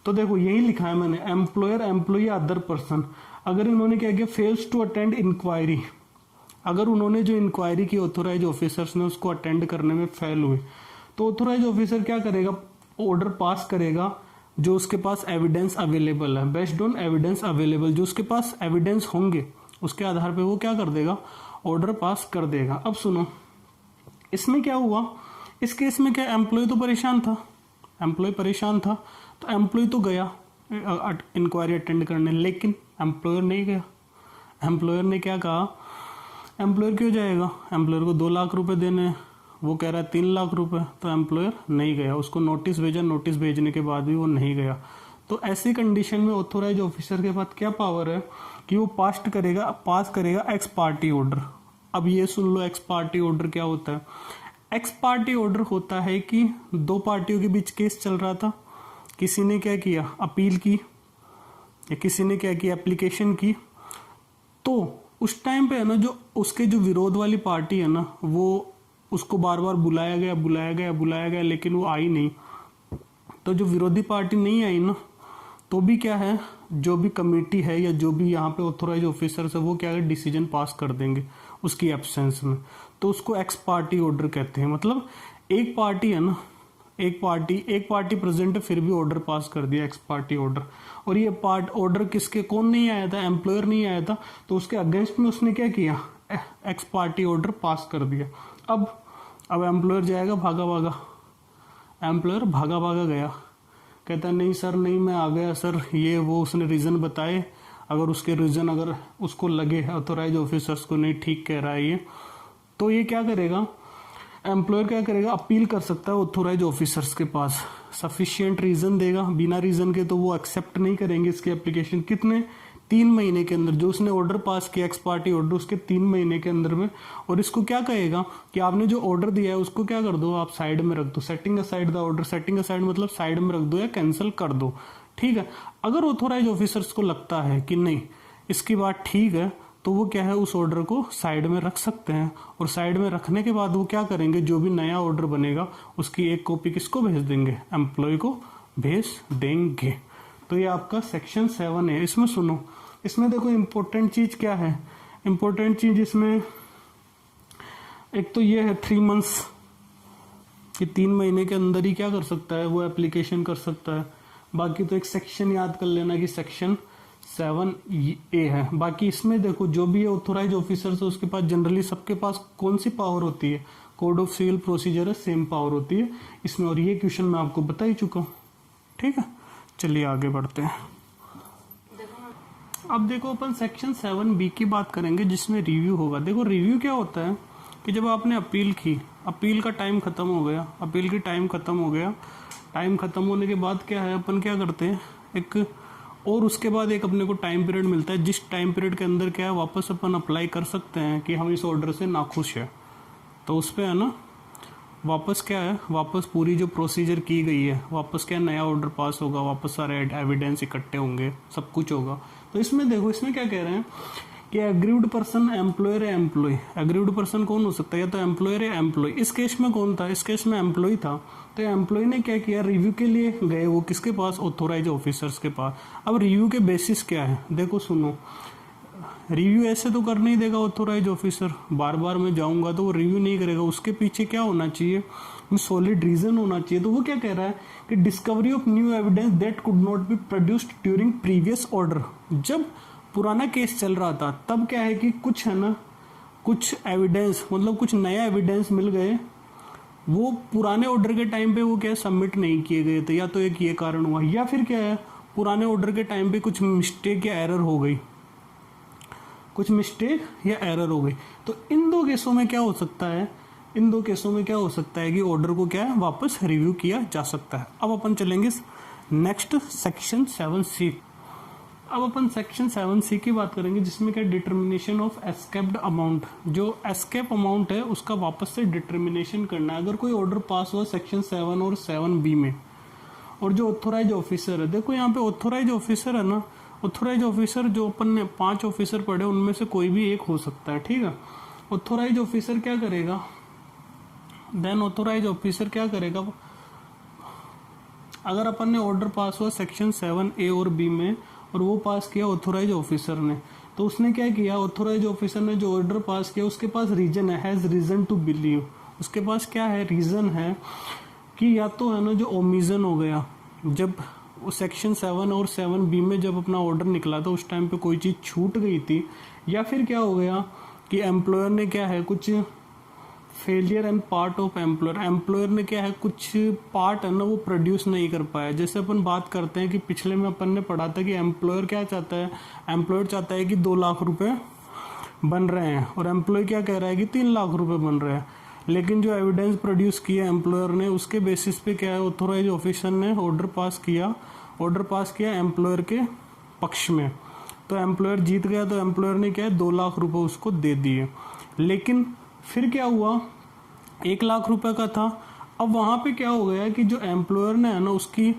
तो देखो यही लिखा है मैंने, एम्प्लॉयर, एम्प्लॉय, अदर पर्सन। अगर इन्होंने क्या किया, फेल्स टू अटेंड इंक्वायरी, अगर उन्होंने जो इंक्वायरी की ऑथोराइज ऑफिसर्स ने उसको अटेंड करने में फेल हुए, तो ऑथोराइज ऑफिसर क्या करेगा, ऑर्डर पास करेगा जो उसके पास एविडेंस अवेलेबल है, बेस्ड ऑन एविडेंस अवेलेबल, जो उसके पास एविडेंस होंगे उसके आधार पे वो क्या कर देगा, ऑर्डर पास कर देगा। अब सुनो इसमें क्या हुआ, इस केस में क्या, एम्प्लॉय तो परेशान था, तो एम्प्लॉय तो गया इंक्वायरी अटेंड करने, लेकिन एम्प्लॉयर नहीं गया। एम्प्लॉयर ने क्या कहा, एम्प्लॉयर क्यों जाएगा, एम्प्लॉयर को 2 लाख रुपए देने हैं, वो कह रहा है 3 लाख रुपए, तो एम्प्लॉयर नहीं गया, उसको नोटिस भेजा, नोटिस भेजने के बाद भी वो नहीं गया। तो ऐसी कंडीशन में ऑथोराइज ऑफिसर के पास क्या पावर है कि वो पास करेगा एक्स पार्टी ऑर्डर। अब ये सुन लो, एक्स पार्टी ऑर्डर क्या होता है। एक्स पार्टी ऑर्डर होता है कि 2 पार्टियों के बीच केस चल रहा था, किसी ने क्या किया, अपील की, या किसी ने क्या किया, एप्लीकेशन की। तो उस टाइम पे है ना, जो उसके जो विरोध वाली पार्टी है ना, वो उसको बार बार बुलाया गया, लेकिन वो आई नहीं। तो जो विरोधी पार्टी नहीं आई ना, तो भी क्या है, जो भी कमेटी है या जो भी यहाँ पे ऑथोराइज ऑफिसर्स है वो क्या है, डिसीजन पास कर देंगे उसकी एब्सेंस में, तो उसको एक्स पार्टी ऑर्डर कहते हैं। मतलब एक पार्टी है ना, एक पार्टी प्रेजेंट है फिर भी ऑर्डर पास कर दिया, एक्स पार्टी ऑर्डर। और ये ऑर्डर किसके, कौन नहीं आया था, एम्प्लॉयर नहीं आया था, तो उसके अगेंस्ट में उसने क्या किया, एक्स पार्टी ऑर्डर पास कर दिया। अब एम्प्लॉयर जाएगा एम्प्लॉयर भागा गया, कहता नहीं सर नहीं मैं आ गया सर, ये वो उसने रीज़न बताए। अगर उसके रीज़न अगर उसको लगे ऑथोराइज ऑफिसर्स को नहीं ठीक कह रहा है ये, तो ये क्या करेगा, एम्प्लॉयर क्या करेगा, अपील कर सकता है ऑथोराइज ऑफिसर्स के पास। सफिशिएंट रीज़न देगा, बिना रीज़न के तो वो एक्सेप्ट नहीं करेंगे इसकी एप्लीकेशन। कितने, 3 महीने के अंदर, जो उसने ऑर्डर पास किया एक्स पार्टी ऑर्डर, उसके 3 महीने के अंदर में। और इसको क्या कहेगा कि आपने जो ऑर्डर दिया है उसको क्या कर दो, आप साइड में रख दो, setting aside the order. Setting aside मतलब साइड में रख दो या कैंसिल कर दो, ठीक है। अगर ऑथोराइज ऑफिसर्स को लगता है कि नहीं इसकी बात ठीक है, तो वो क्या है, उस ऑर्डर को साइड में रख सकते हैं। और साइड में रखने के बाद वो क्या करेंगे, जो भी नया ऑर्डर बनेगा उसकी एक कॉपी किसको भेज देंगे, एम्प्लॉय को भेज देंगे। तो ये आपका सेक्शन 7 है। इसमें सुनो, इसमें देखो इम्पोर्टेंट चीज क्या है, इम्पोर्टेंट चीज इसमें एक तो ये है 3 मंथ्स कि 3 महीने के अंदर ही क्या कर सकता है, वो एप्लीकेशन कर सकता है। बाकी तो एक सेक्शन याद कर लेना कि सेक्शन 7A है। बाकी इसमें देखो जो भी ऑथोराइज ऑफिसर्स है उसके पास जनरली सबके पास कौन सी पावर होती है, कोड ऑफ सिविल प्रोसीजर है, सेम पावर होती है इसमें। और ये क्वेश्चन मैं आपको बता ही चुका हूँ, ठीक है। चलिए आगे बढ़ते हैं। अब देखो अपन सेक्शन 7B की बात करेंगे जिसमें रिव्यू होगा। देखो रिव्यू क्या होता है कि जब आपने अपील की, अपील का टाइम खत्म हो गया, अपील की टाइम खत्म हो गया, टाइम खत्म होने के बाद क्या है, अपन क्या करते हैं एक, और उसके बाद एक अपने को टाइम पीरियड मिलता है, जिस टाइम पीरियड के अंदर क्या है वापस अपन अप्लाई कर सकते हैं कि हम इस ऑर्डर से नाखुश है। तो उस पर है ना वापस क्या है, वापस पूरी जो प्रोसीजर की गई है, वापस क्या नया ऑर्डर पास होगा, वापस सारे एविडेंस इकट्ठे होंगे, सब कुछ होगा। तो इसमें देखो इसमें क्या कह रहे हैं कि एग्रीव्ड पर्सन एम्प्लॉयर है एम्प्लॉय। एग्रीव्ड पर्सन कौन हो सकता है, या तो एम्प्लॉयर है एम्प्लॉय। इस केस में कौन था, इस केस में एम्प्लॉय था। तो एम्प्लॉय ने क्या किया, रिव्यू के लिए गए वो किसके पास, ऑथोराइज ऑफिसर्स के पास। अब रिव्यू के बेसिस क्या है, देखो सुनो, रिव्यू ऐसे तो कर नहीं देगा ऑथोराइज ऑफिसर, बार बार मैं जाऊंगा तो वो रिव्यू नहीं करेगा। उसके पीछे क्या होना चाहिए, सॉलिड रीजन होना चाहिए। तो वो क्या कह रहा है कि discovery of new evidence that could not be produced during previous order. जब पुराना केस चल रहा था तब क्या है कि कुछ है ना, कुछ एविडेंस मतलब कुछ नया एविडेंस मिल गए, वो पुराने ऑर्डर के टाइम पे वो क्या सबमिट नहीं किए गए थे। या तो एक ये कारण हुआ, या फिर क्या है पुराने ऑर्डर के टाइम पे कुछ मिस्टेक या एरर हो गई, कुछ मिस्टेक या एरर हो गई। तो इन दो केसों में क्या हो सकता है, इन दो केसों में क्या हो सकता है कि ऑर्डर को क्या है वापस रिव्यू किया जा सकता है। अब अपन चलेंगे नेक्स्ट सेक्शन 7C। अब अपन सेक्शन 7C की बात करेंगे जिसमें क्या डिटर्मिनेशन ऑफ एस्केप्ड अमाउंट। जो एस्केप अमाउंट है उसका वापस से डिटर्मिनेशन करना है। अगर कोई ऑर्डर पास हुआ सेक्शन 7 और 7B में, और जो ऑथोराइज ऑफिसर है, देखो यहाँ पे ऑथोराइज ऑफिसर है ना, ऑथोराइज ऑफिसर जो अपन ने 5 ऑफिसर पढ़े उनमें से कोई भी एक हो सकता है, ठीक है। ऑथोराइज ऑफिसर क्या करेगा, देन ऑथोराइज ऑफिसर क्या करेगा, अगर अपन ने ऑर्डर पास हुआ सेक्शन 7A और B में और वो पास किया ऑथोराइज ऑफिसर ने, तो उसने क्या किया, ऑथोराइज ऑफिसर ने जो ऑर्डर पास किया उसके पास रीजन है, हैज रीजन टू बिलीव। उसके पास क्या है, रीजन है कि या तो है ना जो ओमिजन हो गया, जब सेक्शन 7 और 7B में जब अपना ऑर्डर निकला था उस टाइम पे कोई चीज़ छूट गई थी, या फिर क्या हो गया कि एम्प्लॉयर ने क्या है कुछ failure and part of employer, employer ने क्या है कुछ पार्ट है ना वो प्रोड्यूस नहीं कर पाया। जैसे अपन बात करते हैं कि पिछले में अपन ने पढ़ा था कि एम्प्लॉयर क्या चाहता है, एम्प्लॉयर चाहता है कि 2 लाख रुपए बन रहे हैं और एम्प्लॉय क्या कह रहा है कि 3 लाख रुपए बन रहे हैं। लेकिन जो एविडेंस प्रोड्यूस किया एम्प्लॉयर ने उसके बेसिस पे क्या है ऑथोराइज ऑफिसर ने ऑर्डर पास किया एम्प्लॉयर के पक्ष में। तो एम्प्लॉयर जीत गया, तो एम्प्लॉयर ने क्या है 2 लाख रुपए उसको दे दिए। लेकिन फिर क्या हुआ, 1 लाख रुपए का था। अब वहां पे क्या हो गया कि जो एम्प्लॉयर ने है ना उसकी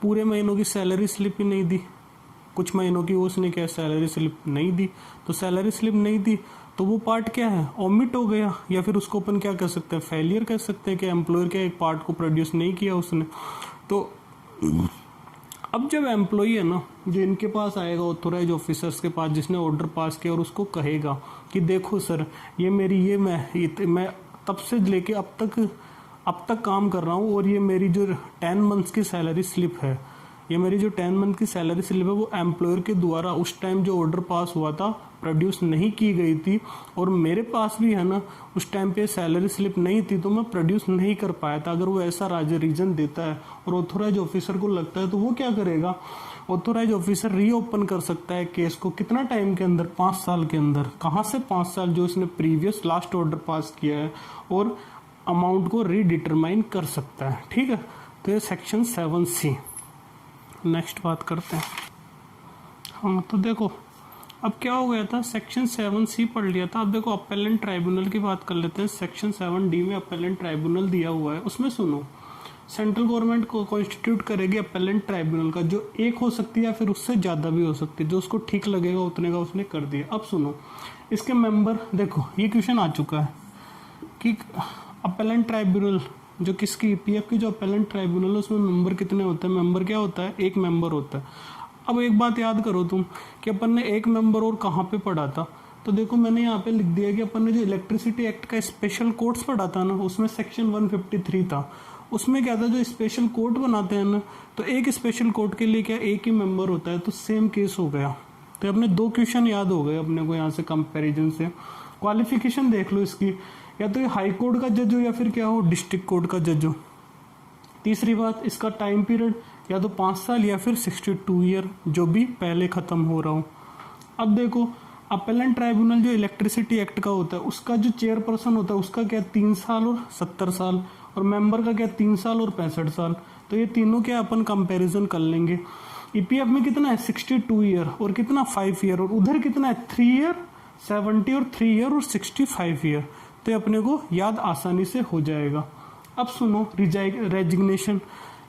पूरे महीनों की सैलरी स्लिप ही नहीं दी, कुछ महीनों की उसने क्या सैलरी स्लिप नहीं दी। तो सैलरी स्लिप नहीं दी तो वो पार्ट क्या है ओमिट हो गया, या फिर उसको अपन क्या कह सकते हैं फेलियर कह सकते हैं कि एम्प्लॉयर क्या एक पार्ट को प्रोड्यूस नहीं किया उसने। तो अब जब एम्प्लॉई है ना, जो इनके पास आएगा ऑथोराइज ऑफिसर्स के पास जिसने ऑर्डर पास किया, और उसको कहेगा कि देखो सर ये मेरी मैं तब से लेके अब तक काम कर रहा हूँ, और ये मेरी जो 10 मंथ्स की सैलरी स्लिप है, ये मेरी जो 10 मंथ की सैलरी स्लिप है वो एम्प्लॉयर के द्वारा उस टाइम जो ऑर्डर पास हुआ था प्रोड्यूस नहीं की गई थी, और मेरे पास भी है ना उस टाइम पे सैलरी स्लिप नहीं थी तो मैं प्रोड्यूस नहीं कर पाया था। अगर वो ऐसा रीजन देता है और ऑथोराइज ऑफिसर को लगता है तो वो क्या करेगा, ऑथोराइज ऑफिसर रीओपन कर सकता है केस को। कितना टाइम के अंदर? 5 साल के अंदर। कहाँ से 5 साल? जो इसने प्रीवियस लास्ट ऑर्डर पास किया है, और अमाउंट को रीडिटरमाइन कर सकता है। ठीक है, तो ये सेक्शन 7C। नेक्स्ट बात करते हैं। हाँ तो देखो अब क्या हो गया था, सेक्शन 7C पढ़ लिया था। अब देखो अपेलेंट ट्राइब्यूनल की बात कर लेते हैं। सेक्शन 7D में अपेलेंट ट्राइब्यूनल दिया हुआ है। उसमें सुनो, सेंट्रल गवर्नमेंट को कॉन्स्टिट्यूट करेगी अपेलेंट ट्राइब्यूनल का, जो एक हो सकती है या फिर उससे ज़्यादा भी हो सकती है, जो उसको ठीक लगेगा उतने का उसने कर दिया। अब सुनो इसके मेंबर, देखो ये क्वेश्चन आ चुका है कि अपेलेंट ट्राइब्यूनल जो किसकी ईपीएफ की जो अपेलेंट ट्राइब्यूनल है उसमें मेंबर कितने होते हैं? मेंबर क्या होता है? एक मेंबर होता है। अब एक बात याद करो तुम कि अपन ने एक मेंबर और कहाँ पे पढ़ा था, तो देखो मैंने यहाँ पे लिख दिया कि अपन ने जो इलेक्ट्रिसिटी एक्ट का स्पेशल कोर्ट्स पढ़ा था ना, उसमें सेक्शन 153 था। उसमें क्या था, जो स्पेशल कोर्ट बनाते हैं ना, तो एक स्पेशल कोर्ट के लिए क्या एक ही मेंबर होता है, तो सेम केस हो गया। तो अपने 2 क्वेश्चन याद हो गए अपने को यहाँ से कंपेरिजन से। क्वालिफिकेशन देख लो इसकी, या तो ये हाई कोर्ट का जज हो या फिर क्या हो, डिस्ट्रिक्ट कोर्ट का जज हो। तीसरी बात, इसका टाइम पीरियड या तो 5 साल या फिर 62 ईयर, जो भी पहले खत्म हो रहा हो। अब देखो अपेलेंट ट्राइब्यूनल जो इलेक्ट्रिसिटी एक्ट का होता है, उसका जो चेयरपर्सन होता है उसका क्या 3 साल और 70 साल, और मेंबर का क्या 3 साल और 65 साल। तो ये तीनों क्या अपन कंपैरिजन कर लेंगे। ईपीएफ में कितना है 62 ईयर, और कितना 5 ईयर, और उधर कितना है 3 ईयर 70 और 3 ईयर और 65 ईयर। तो अपने को याद आसानी से हो जाएगा। अब सुनो रेजिग्नेशन,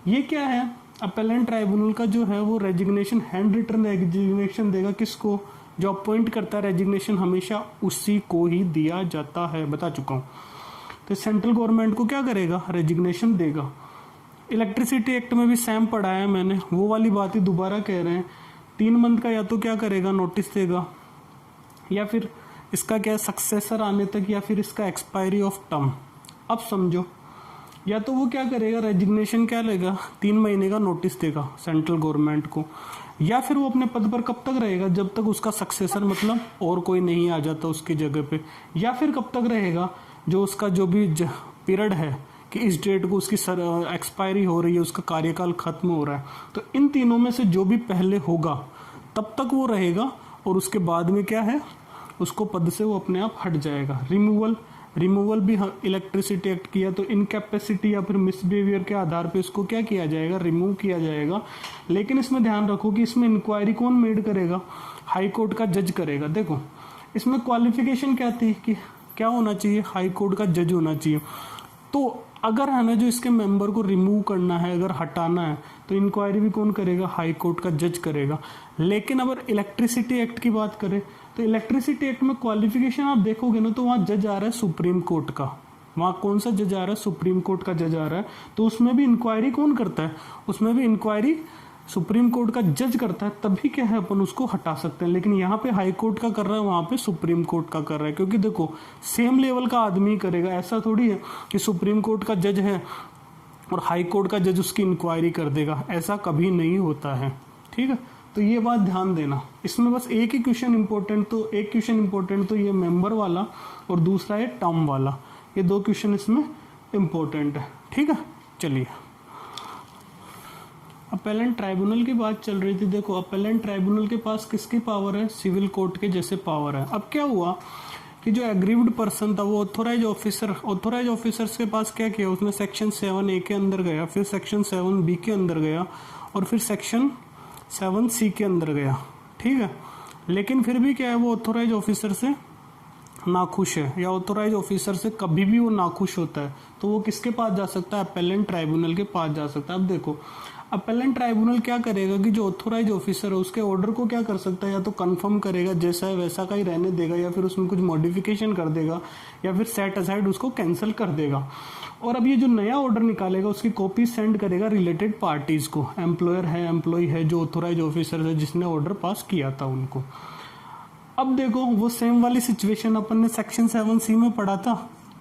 ये क्या है, अपेलेंट ट्राइब्यूनल का जो है वो रेजिग्नेशन, हैंड रिटन रेजिग्नेशन देगा किसको, जो अपॉइंट करता है रेजिग्नेशन हमेशा उसी को ही दिया जाता है, बता चुका हूँ। तो सेंट्रल गवर्नमेंट को क्या करेगा, रेजिग्नेशन देगा। इलेक्ट्रिसिटी एक्ट में भी सेम पढ़ाया है मैंने, वो वाली बात ही दोबारा कह रहे हैं। 3 मंथ का या तो क्या करेगा, नोटिस देगा, या फिर इसका क्या सक्सेसर आने तक, या फिर इसका एक्सपायरी ऑफ टर्म। अब समझो, या तो वो क्या करेगा, रेजिग्नेशन क्या लेगा, 3 महीने का नोटिस देगा सेंट्रल गवर्नमेंट को, या फिर वो अपने पद पर कब तक रहेगा, जब तक उसका सक्सेसर मतलब और कोई नहीं आ जाता उसकी जगह पे, या फिर कब तक रहेगा, जो उसका जो भी पीरियड है कि इस डेट को उसकी एक्सपायरी हो रही है, उसका कार्यकाल खत्म हो रहा है। तो इन तीनों में से जो भी पहले होगा तब तक वो रहेगा, और उसके बाद में क्या है, उसको पद से वो अपने आप हट जाएगा। रिमूवल भी इलेक्ट्रिसिटी एक्ट किया तो इनकैपेसिटी या फिर मिसबिहेवियर के आधार पे इसको क्या किया जाएगा, रिमूव किया जाएगा। लेकिन इसमें ध्यान रखो कि इसमें इंक्वायरी कौन मेड करेगा, हाई कोर्ट का जज करेगा। देखो इसमें क्वालिफिकेशन क्या थी कि क्या होना चाहिए, हाई कोर्ट का जज होना चाहिए। तो अगर है ना जो इसके मेंबर को रिमूव करना है, अगर हटाना है, तो इंक्वायरी भी कौन करेगा, हाई कोर्ट का जज करेगा। लेकिन अगर इलेक्ट्रिसिटी एक्ट की बात करें तो इलेक्ट्रिसिटी एक्ट में क्वालिफिकेशन आप देखोगे ना, तो वहाँ जज आ रहा है सुप्रीम कोर्ट का। वहाँ कौन सा जज आ रहा है, सुप्रीम कोर्ट का जज आ रहा है। तो उसमें भी इंक्वायरी कौन करता है, उसमें भी इंक्वायरी सुप्रीम कोर्ट का जज करता है, तभी क्या है अपन उसको हटा सकते हैं। लेकिन यहाँ पे हाई कोर्ट का कर रहा है, वहाँ पे सुप्रीम कोर्ट का कर रहा है, क्योंकि देखो सेम लेवल का आदमी करेगा। ऐसा थोड़ी है कि सुप्रीम कोर्ट का जज है और हाई कोर्ट का जज उसकी इंक्वायरी कर देगा, ऐसा कभी नहीं होता है। ठीक है, तो ये बात ध्यान देना। इसमें बस एक ही क्वेश्चन इंपॉर्टेंट, तो ये मेंबर वाला, और दूसरा है टर्म वाला। ये 2 क्वेश्चन इसमें इंपॉर्टेंट है। ठीक है, चलिए अपेलेंट ट्राइब्यूनल की बात चल रही थी। देखो अपेलेंट ट्राइब्यूनल के पास किसकी पावर है, सिविल कोर्ट के जैसे पावर है। अब क्या हुआ कि जो एग्रीव्ड पर्सन था वो ऑथोराइज ऑफिसर्स के पास क्या किया, उसने सेक्शन 7A के अंदर गया, फिर सेक्शन 7B के अंदर गया, और फिर सेक्शन 7C के अंदर गया। ठीक है, लेकिन फिर भी क्या है, वो ऑथोराइज ऑफिसर से नाखुश है, या ऑथोराइज ऑफिसर से कभी भी वो नाखुश होता है, तो वो किसके पास जा सकता है, अपेलेंट ट्राइब्यूनल के पास जा सकता है। अब देखो अपेलेंट ट्राइब्यूनल क्या करेगा कि जो ऑथोराइज ऑफिसर है उसके ऑर्डर को क्या कर सकता है, या तो कंफर्म करेगा जैसा है वैसा का ही रहने देगा, या फिर उसमें कुछ मॉडिफिकेशन कर देगा, या फिर सेट असाइड उसको कैंसिल कर देगा। और अब ये जो नया ऑर्डर निकालेगा उसकी कॉपी सेंड करेगा रिलेटेड पार्टीज को, एम्प्लॉयर है, एम्प्लॉय है, जो ऑथोराइज ऑफिसर है जिसने ऑर्डर पास किया था उनको। अब देखो वो सेम वाली सिचुएशन अपन ने सेक्शन 7C में पढ़ा था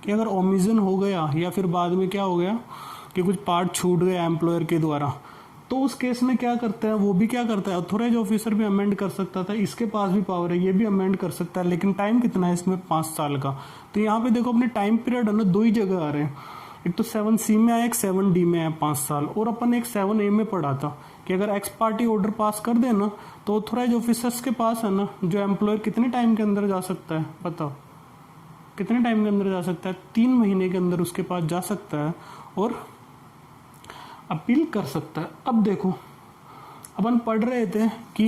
कि अगर ओमिशन हो गया या फिर बाद में क्या हो गया कि कुछ पार्ट छूट गया एम्प्लॉयर के द्वारा, तो उस केस में क्या करता है, वो भी क्या करता है, ऑथोराइज ऑफिसर भी अमेंड कर सकता था, इसके पास भी पावर है, ये भी अमेंड कर सकता है, लेकिन टाइम कितना है इसमें, 5 साल का। तो यहाँ पे देखो अपने टाइम पीरियड है ना, 2 ही जगह आ रहे हैं, एक तो 7C में आया, एक 7D में आया 5 साल, और अपन एक 7A में पढ़ा था कि अगर एक्स पार्टी ऑर्डर पास कर दे ना तो ऑथोराइज ऑफिसर्स के पास है ना, जो एम्प्लॉयर कितने टाइम के अंदर जा सकता है, बताओ कितने टाइम के अंदर जा सकता है, 3 महीने के अंदर उसके पास जा सकता है और अपील कर सकता है। अब देखो अपन पढ़ रहे थे कि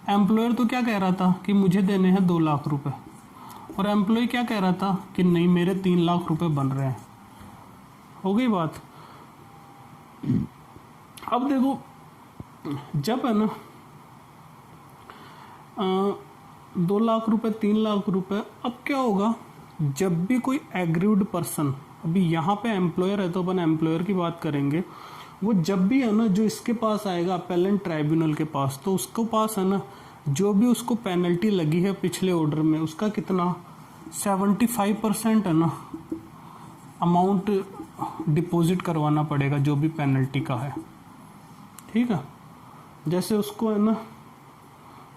एम्प्लॉयर तो क्या कह रहा था कि मुझे देने हैं 2 लाख रुपए, और एम्प्लॉय क्या कह रहा था कि नहीं मेरे 3 लाख रुपए बन रहे हैं। हो गई बात। अब देखो जब है ना 2 लाख रुपए 3 लाख रुपए, अब क्या होगा जब भी कोई एग्रीव्ड पर्सन, अभी यहाँ पे एम्प्लॉयर है तो अपन एम्प्लॉयर की बात करेंगे, वो जब भी है ना जो इसके पास आएगा अपेलेंट ट्राइब्यूनल के पास, तो उसको पास है ना जो भी उसको पेनल्टी लगी है पिछले ऑर्डर में उसका कितना 75% है ना अमाउंट डिपॉजिट करवाना पड़ेगा, जो भी पेनल्टी का है। ठीक है, जैसे उसको है ना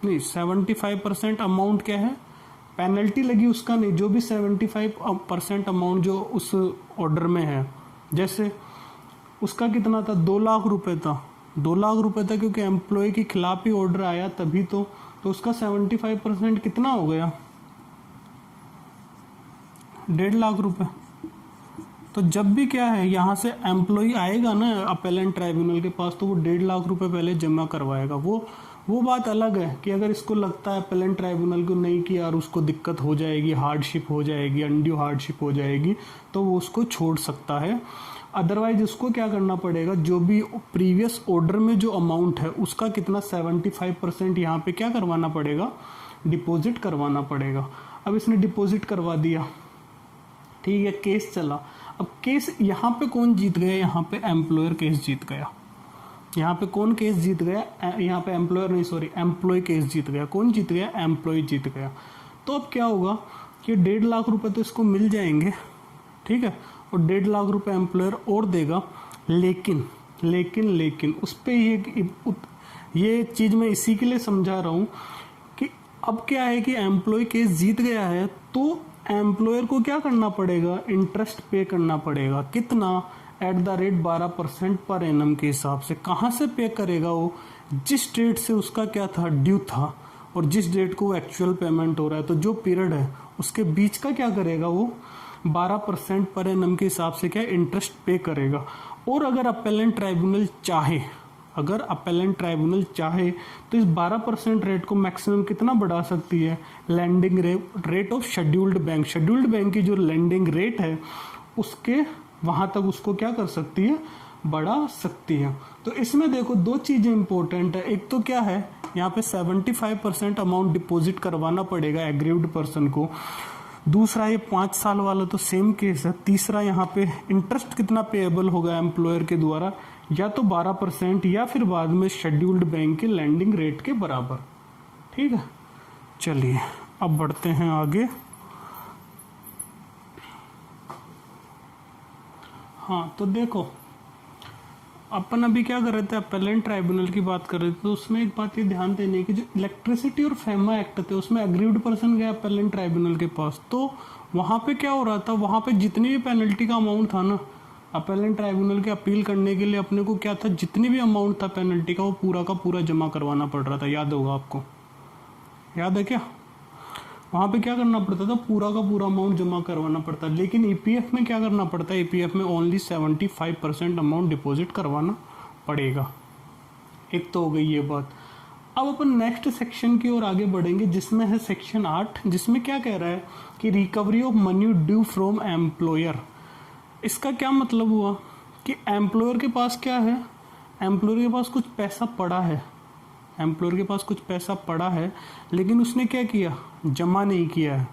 नहीं 75% अमाउंट क्या है, पेनल्टी लगी उसका नहीं, जो भी 75% अमाउंट जो उस ऑर्डर में है, जैसे उसका कितना था 2 लाख रुपए था, 2 लाख रुपए था क्योंकि एम्प्लॉय के खिलाफ ही ऑर्डर आया तभी तो उसका 75% कितना हो गया 1.5 लाख रुपए। तो जब भी क्या है यहाँ से एम्प्लॉय आएगा ना अपेलेंट ट्राइब्यूनल के पास तो वो 1.5 लाख रुपए पहले जमा करवाएगा। वो बात अलग है कि अगर इसको लगता है अपेलेंट ट्राइब्यूनल को नहीं कि यार उसको दिक्कत हो जाएगी, हार्डशिप हो जाएगी, अनड्यू हार्डशिप हो जाएगी, तो वो उसको छोड़ सकता है। अदरवाइज उसको क्या करना पड़ेगा, जो भी प्रीवियस ऑर्डर में जो अमाउंट है उसका कितना 75% यहाँ पे क्या करवाना पड़ेगा, डिपॉजिट करवाना पड़ेगा। अब इसने डिपॉजिट करवा दिया, ठीक है, केस चला। अब केस यहाँ पे कौन जीत गया, यहाँ पे एम्प्लॉयर केस जीत गया। यहाँ पे कौन केस जीत गया, यहाँ पे एम्प्लॉयर नहीं सॉरी एम्प्लॉय केस जीत गया। कौन जीत गया, एम्प्लॉय जीत गया। तो अब क्या होगा कि 1.5 लाख रुपए तो इसको मिल जाएंगे, ठीक है, और 1.5 लाख रुपए एम्प्लॉयर और देगा। लेकिन लेकिन लेकिन उस पर ये चीज़ मैं इसी के लिए समझा रहा हूँ कि अब क्या है कि एम्प्लॉय केस जीत गया है तो एम्प्लॉयर को क्या करना पड़ेगा, इंटरेस्ट पे करना पड़ेगा। कितना, at the rate 12% per annum के हिसाब से। कहाँ से पे करेगा वो, जिस डेट से उसका क्या था ड्यू था और जिस डेट को एक्चुअल पेमेंट हो रहा है, तो जो पीरियड है उसके बीच का क्या करेगा वो 12% पर एनम के हिसाब से क्या इंटरेस्ट पे करेगा। और अगर अपेलेंट ट्राइब्यूनल चाहे तो इस 12% रेट को मैक्सिमम कितना बढ़ा सकती है, landing rate of scheduled bank की जो लैंडिंग रेट है उसके वहां तक उसको क्या कर सकती है, बढ़ा सकती है। तो इसमें देखो 2 चीजें इंपॉर्टेंट है। एक तो क्या है, यहाँ पे 75% अमाउंट डिपॉजिट करवाना पड़ेगा एग्रीव्ड पर्सन को। दूसरा ये 5 साल वाला तो सेम केस है। तीसरा यहाँ पे इंटरेस्ट कितना पेएबल होगा एम्प्लॉयर के द्वारा, या तो 12% या फिर बाद में शेड्यूल्ड बैंक के लैंडिंग रेट के बराबर। ठीक है, चलिए अब बढ़ते हैं आगे। हाँ तो देखो अपन अभी क्या कर रहे थे, अपेलेंट ट्राइब्यूनल की बात कर रहे थे, तो उसमें एक बात ये ध्यान देने की, जो इलेक्ट्रिसिटी और फेमा एक्ट थे उसमें एग्रीव्ड पर्सन गया अपेलेंट ट्राइब्यूनल के पास, तो वहाँ पे क्या हो रहा था, वहाँ पे जितनी भी पेनल्टी का अमाउंट था ना, अपेलेंट ट्राइब्यूनल के अपील करने के लिए अपने को क्या था, जितनी भी अमाउंट था पेनल्टी का वो पूरा का पूरा जमा करवाना पड़ रहा था। याद होगा आपको, याद है क्या, वहाँ पे क्या करना पड़ता था, पूरा का पूरा अमाउंट जमा करवाना पड़ता। लेकिन ईपीएफ में क्या करना पड़ता है, ईपीएफ में ओनली 75% अमाउंट डिपॉजिट करवाना पड़ेगा। एक तो हो गई ये बात। अब अपन नेक्स्ट सेक्शन की ओर आगे बढ़ेंगे जिसमें है सेक्शन 8, जिसमें क्या कह रहा है कि recovery of money due from employer. इसका क्या मतलब हुआ कि एम्प्लॉयर के पास क्या है, एम्प्लॉयर के पास कुछ पैसा पड़ा है, एम्प्लॉयर के पास कुछ पैसा पड़ा है लेकिन उसने क्या किया, जमा नहीं किया है।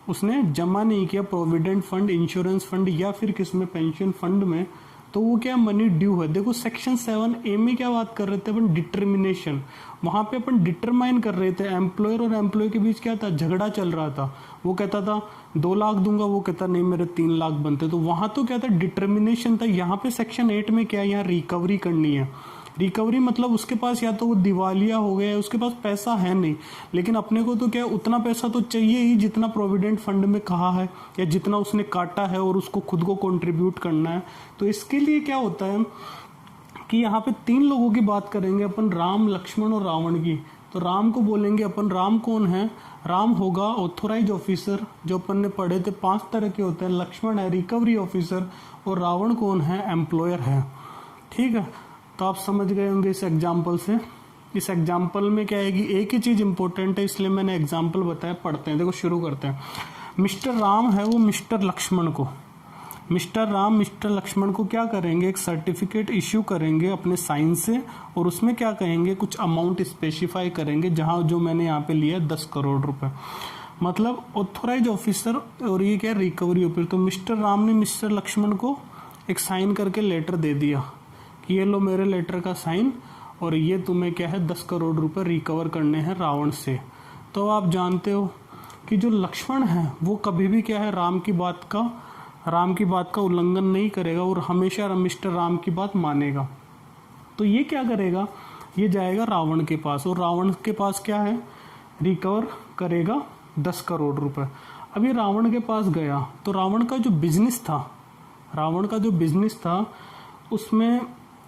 उसने जमा नहीं किया प्रोविडेंट फंड, इंश्योरेंस फंड या फिर किस में, पेंशन फंड में, तो वो क्या मनी ड्यू है। देखो सेक्शन 7A में क्या बात कर रहे थे अपन, डिटर्मिनेशन। वहां पे अपन डिटरमाइन कर रहे थे, एम्प्लॉयर और एम्प्लॉय के बीच क्या था, झगड़ा चल रहा था। वो कहता था 2 लाख दूंगा, वो कहता नहीं मेरे 3 लाख बनते। तो वहां तो क्या था, डिटर्मिनेशन था। यहाँ पे सेक्शन 8 में क्या है, यहाँ रिकवरी करनी है। रिकवरी मतलब उसके पास या तो वो दिवालिया हो गया है, उसके पास पैसा है नहीं, लेकिन अपने को तो क्या उतना पैसा तो चाहिए ही जितना प्रोविडेंट फंड में कहा है या जितना उसने काटा है और उसको खुद को कंट्रीब्यूट करना है। तो इसके लिए क्या होता है कि यहाँ पे 3 लोगों की बात करेंगे अपन, राम, लक्ष्मण और रावण की। तो राम को बोलेंगे अपन, राम कौन है, राम होगा ऑथोराइज ऑफिसर, जो अपन ने पढ़े थे 5 तरह के होते हैं। लक्ष्मण है रिकवरी ऑफिसर, और रावण कौन है, एम्प्लॉयर है। ठीक है, तो आप समझ गए होंगे इस एग्जाम्पल से। इस एग्जाम्पल में क्या है कि एक ही चीज इंपॉर्टेंट है, इसलिए मैंने एग्जाम्पल बताया। पढ़ते हैं, देखो शुरू करते हैं। मिस्टर राम है वो मिस्टर लक्ष्मण को, मिस्टर राम मिस्टर लक्ष्मण को क्या करेंगे, एक सर्टिफिकेट इश्यू करेंगे अपने साइन से, और उसमें क्या कहेंगे, कुछ अमाउंट स्पेसिफाई करेंगे, जहां जो मैंने यहाँ पे लिया 10 करोड़ रुपए, मतलब ऑथोराइज ऑफिसर, और ये क्या रिकवरी ऑफिसर। तो मिस्टर राम ने मिस्टर लक्ष्मण को एक साइन करके लेटर दे दिया कि ये लो मेरे लेटर का साइन, और ये तुम्हें क्या है 10 करोड़ रुपए रिकवर करने हैं रावण से। तो आप जानते हो कि जो लक्ष्मण है वो कभी भी क्या है, राम की बात का उल्लंघन नहीं करेगा और हमेशा मिस्टर राम की बात मानेगा। तो ये क्या करेगा, ये जाएगा रावण के पास, और रावण के पास क्या है, रिकवर करेगा 10 करोड़ रुपए। अब ये रावण के पास गया तो रावण का जो बिजनेस था उसमें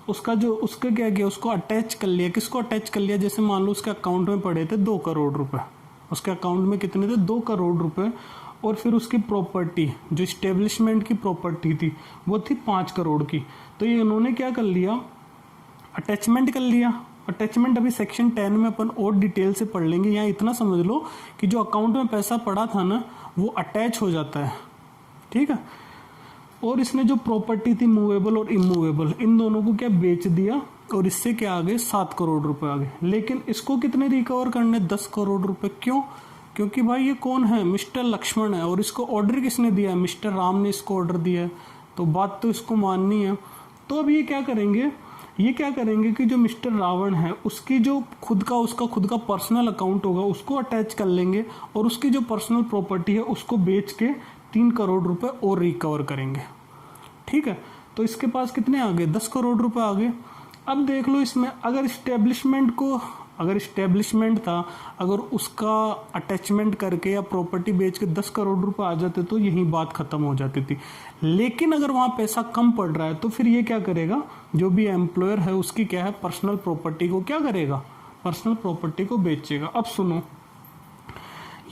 उसका क्या किया, उसको अटैच कर लिया। किसको अटैच कर लिया, जैसे मान लो उसके अकाउंट में पड़े थे 2 करोड़ रुपए, उसके अकाउंट में कितने थे, 2 करोड़ रुपए, और फिर उसकी प्रॉपर्टी जो इस्टेब्लिशमेंट की प्रॉपर्टी थी वो थी 5 करोड़ की। तो ये इन्होंने क्या कर लिया, अटैचमेंट कर लिया। अटैचमेंट अभी सेक्शन 10 में अपन और डिटेल से पढ़ लेंगे। यहाँ इतना समझ लो कि जो अकाउंट में पैसा पड़ा था ना वो अटैच हो जाता है, ठीक है। और इसने जो प्रॉपर्टी थी मूवेबल और इमूवेबल, इन दोनों को क्या बेच दिया, और इससे क्या आ गए 7 करोड़ रुपए आ गए। लेकिन इसको कितने रिकवर करने, 10 करोड़ रुपए। क्यों, क्योंकि भाई ये कौन है, मिस्टर लक्ष्मण है, और इसको ऑर्डर किसने दिया है, मिस्टर राम ने इसको ऑर्डर दिया है, तो बात तो इसको माननी है। तो अब ये क्या करेंगे कि जो मिस्टर रावण है उसकी जो उसका खुद का पर्सनल अकाउंट होगा उसको अटैच कर लेंगे, और उसकी जो पर्सनल प्रॉपर्टी है उसको बेच के 3 करोड़ रुपए और रिकवर करेंगे, ठीक है। तो इसके पास कितने आ गए, 10 करोड़ रुपए आ गए। अब देख लो इसमें अगर इस्टेब्लिशमेंट था, अगर उसका अटैचमेंट करके या प्रॉपर्टी बेच के 10 करोड़ रुपए आ जाते तो यही बात खत्म हो जाती थी। लेकिन अगर वहां पैसा कम पड़ रहा है तो फिर ये क्या करेगा, जो भी एम्प्लॉयर है उसकी क्या है, पर्सनल प्रॉपर्टी को क्या करेगा, पर्सनल प्रॉपर्टी को बेचेगा। अब सुनो,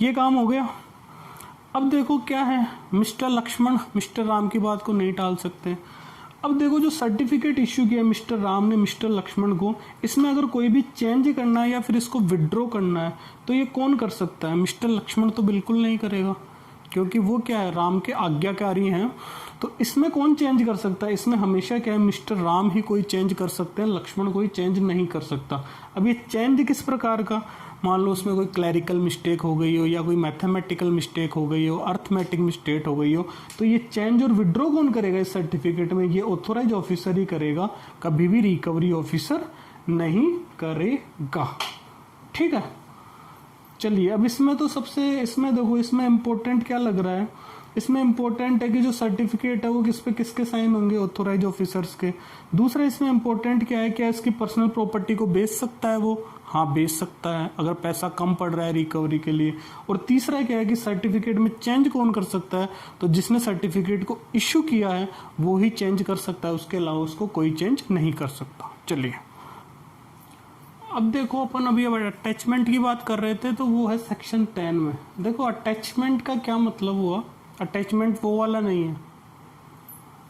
ये काम हो गया। अब देखो क्या है, मिस्टर लक्ष्मण मिस्टर राम की बात को नहीं टाल सकते। अब देखो जो सर्टिफिकेट इश्यू किया मिस्टर राम ने मिस्टर लक्ष्मण को, इसमें अगर कोई भी चेंज करना है या फिर इसको विड्रॉ करना है तो ये कौन कर सकता है, मिस्टर लक्ष्मण तो बिल्कुल नहीं करेगा, क्योंकि वो क्या है, राम के आज्ञाकारी हैं। तो इसमें कौन चेंज कर सकता है, इसमें हमेशा क्या है, मिस्टर राम ही कोई चेंज कर सकते हैं, लक्ष्मण कोई चेंज नहीं कर सकता। अब ये चेंज किस प्रकार का, मान लो उसमें कोई क्लैरिकल मिस्टेक हो गई हो या कोई मैथमेटिकल मिस्टेक हो गई हो, अर्थमेटिक मिस्टेक हो गई हो, तो ये चेंज और विड्रॉ कौन करेगा इस सर्टिफिकेट में, ये ऑथोराइज ऑफिसर ही करेगा, कभी भी रिकवरी ऑफिसर नहीं करेगा, ठीक है। चलिए अब इसमें देखो इसमें इम्पोर्टेंट क्या लग रहा है, इसमें इम्पोर्टेंट है कि जो सर्टिफिकेट है वो किस पे किसके साइन होंगे, ऑथोराइज ऑफिसर्स के। दूसरा इसमें इम्पोर्टेंट क्या है, क्या इसकी पर्सनल प्रॉपर्टी को बेच सकता है वो, हाँ बेच सकता है अगर पैसा कम पड़ रहा है रिकवरी के लिए। और तीसरा क्या है कि सर्टिफिकेट में चेंज कौन कर सकता है, तो जिसने सर्टिफिकेट को इश्यू किया है वो ही चेंज कर सकता है, उसके अलावा उसको कोई चेंज नहीं कर सकता। चलिए अब देखो अपन अभी अटैचमेंट की बात कर रहे थे, तो वो है सेक्शन 10 में। देखो अटैचमेंट का क्या मतलब हुआ, अटैचमेंट वो वाला नहीं है,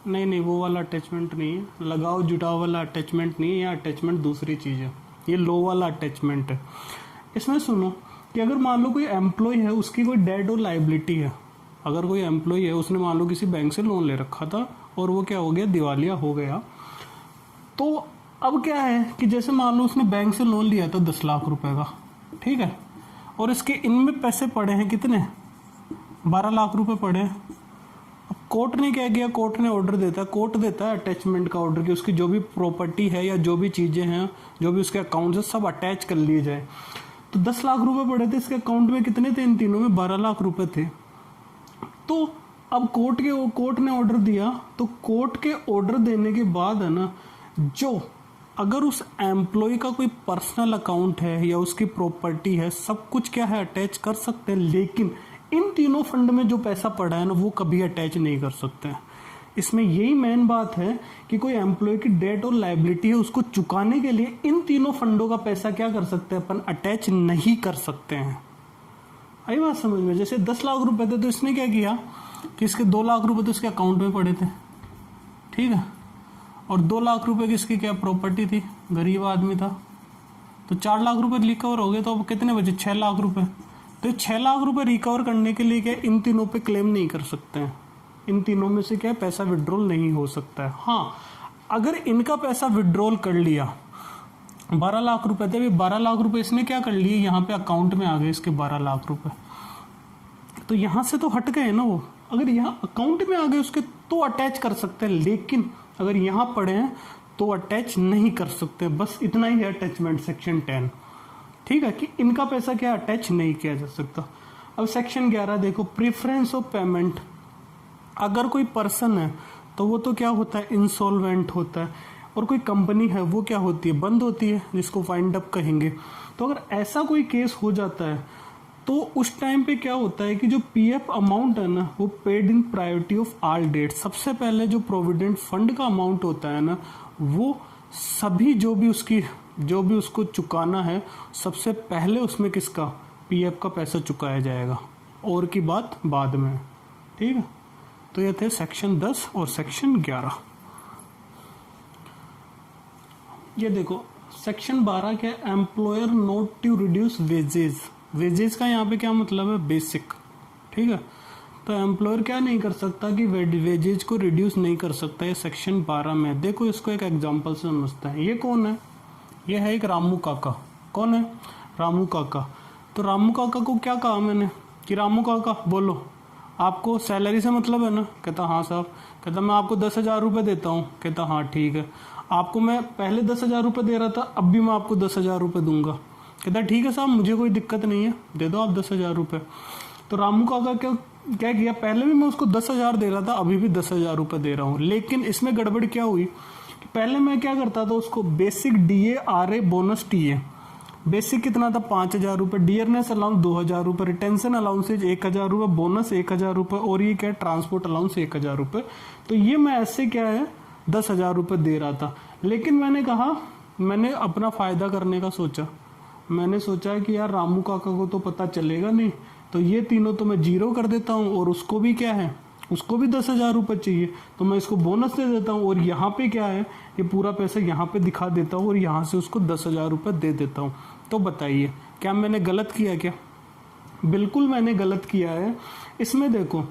नहीं वो वाला अटैचमेंट नहीं है, लगाओ जुटाओ वाला अटैचमेंट नहीं है, या अटैचमेंट दूसरी चीज़ है, ये लो वाला अटैचमेंट है। इसमें सुनो कि अगर मान लो कोई एम्प्लॉय है, उसकी कोई डेट और लाइबिलिटी है, अगर कोई एम्प्लॉय है उसने मान लो किसी बैंक से लोन ले रखा था और वो क्या हो गया, दिवालिया हो गया, तो अब क्या है कि जैसे मान लो उसने बैंक से लोन लिया था 10 लाख रुपए का, ठीक है, और इसके इनमें पैसे पड़े हैं कितने, 12 लाख रुपए पड़े। अब कोर्ट ने क्या किया, कोर्ट ने ऑर्डर देता है, कोर्ट देता है अटैचमेंट का ऑर्डर कि उसकी जो भी प्रॉपर्टी है या जो भी चीज़ें हैं, जो भी उसके अकाउंट है, सब अटैच कर लिए जाए। तो 10 लाख रुपए पड़े थे, इसके अकाउंट में कितने थे, इन तीनों में 12 लाख रुपए थे। तो अब कोर्ट ने ऑर्डर दिया, तो कोर्ट के ऑर्डर देने के बाद है ना, जो अगर उस एम्प्लॉय का कोई पर्सनल अकाउंट है या उसकी प्रॉपर्टी है, सब कुछ क्या है अटैच कर सकते हैं, लेकिन इन तीनों फंड में जो पैसा पड़ा है ना, वो कभी अटैच नहीं कर सकते हैं। इसमें यही मेन बात है कि कोई एम्प्लॉय की डेट और लायबिलिटी है, उसको चुकाने के लिए इन तीनों फंडों का पैसा क्या कर सकते हैं अपन, अटैच नहीं कर सकते हैं। आई बात समझ में? जैसे 10 लाख रुपए थे, तो इसने क्या किया कि इसके 2 लाख रुपए तो इसके अकाउंट में पड़े थे, ठीक है, और 2 लाख रुपए की इसकी क्या प्रॉपर्टी थी, गरीब आदमी था, तो 4 लाख रुपए रिकवर हो गए। तो अब कितने बचे, 6 लाख रुपए। तो 6 लाख रुपए रिकवर करने के लिए क्या इन तीनों पे क्लेम नहीं कर सकते हैं, इन तीनों में से क्या पैसा विड्रॉल नहीं हो सकता है। हाँ, अगर इनका पैसा विड्रॉल कर लिया, 12 लाख रुपए थे, 12 लाख रुपए इसने क्या कर लिए, यहाँ पे अकाउंट में आ गए इसके 12 लाख रुपए, तो यहाँ से तो हट गए ना वो। अगर यहाँ अकाउंट में आ गए उसके तो अटैच कर सकते हैं, लेकिन अगर यहाँ पड़े हैं तो अटैच नहीं कर सकते। बस इतना ही है अटैचमेंट सेक्शन 10, ठीक है, कि इनका पैसा क्या अटैच नहीं किया जा सकता। अब सेक्शन 11 देखो, प्रेफरेंस ऑफ पेमेंट। अगर कोई पर्सन है तो वो तो क्या होता है, इंसॉल्वेंट होता है, और कोई कंपनी है वो क्या होती है, बंद होती है, जिसको वाइंड अप कहेंगे। तो अगर ऐसा कोई केस हो जाता है तो उस टाइम पे क्या होता है कि जो पीएफ अमाउंट है ना, वो paid in priority of all debt. सबसे पहले जो प्रोविडेंट फंड का अमाउंट होता है ना, वो सभी जो भी उसको चुकाना है, सबसे पहले उसमें किसका, पीएफ का पैसा चुकाया जाएगा, और की बात बाद में, ठीक है। तो ये थे सेक्शन 10 और सेक्शन 11। ये देखो सेक्शन 12 क्या, employer not to reduce wages. Wages का यहाँ पे क्या मतलब है, बेसिक, ठीक है। तो एम्प्लॉयर क्या नहीं कर सकता कि वेजेज को रिड्यूस नहीं कर सकता, ये सेक्शन 12 में। देखो इसको एक एग्जांपल से समझते हैं। ये कौन है, ये है एक रामू काका। कौन है, रामू काका। तो रामू काका को क्या कहा मैंने कि रामू काका बोलो, आपको सैलरी से मतलब है ना। कहता हाँ साहब। कहता मैं आपको 10,000 रुपये देता हूँ। कहता हाँ ठीक है, आपको मैं पहले 10,000 रुपये दे रहा था, अब भी मैं आपको 10,000 रुपये दूंगा। कहता ठीक है साहब, मुझे कोई दिक्कत नहीं है, दे दो आप 10,000 रुपये। तो रामू काका क्या किया, पहले भी मैं उसको 10,000 दे रहा था, अभी भी 10,000 रुपये दे रहा हूँ। लेकिन इसमें गड़बड़ क्या हुई कि पहले मैं क्या करता था, उसको basic DA RA bonus TA, basic कितना था 5,000 रुपये, डियरनेस अलाउंस 2,000 रुपये, रिटेंशन अलाउंसेज 1,000 रुपये, बोनस 1,000 रुपये, और ये क्या है ट्रांसपोर्ट अलाउंस 1,000 रुपये। तो ये मैं ऐसे क्या है 10,000 रुपये दे रहा था। लेकिन मैंने अपना फ़ायदा करने का सोचा। मैंने सोचा कि यार रामू काका को तो पता चलेगा नहीं, तो ये तीनों तो मैं जीरो कर देता हूँ, और उसको भी क्या है, उसको भी 10,000 रुपये चाहिए, तो मैं इसको बोनस दे देता हूँ, और यहाँ पे क्या है, ये पूरा पैसा यहाँ पे दिखा देता हूँ, और यहाँ से उसको 10,000 रुपये दे देता हूँ। तो बताइए क्या मैंने गलत किया क्या? बिल्कुल मैंने गलत किया है। इसमें देखो,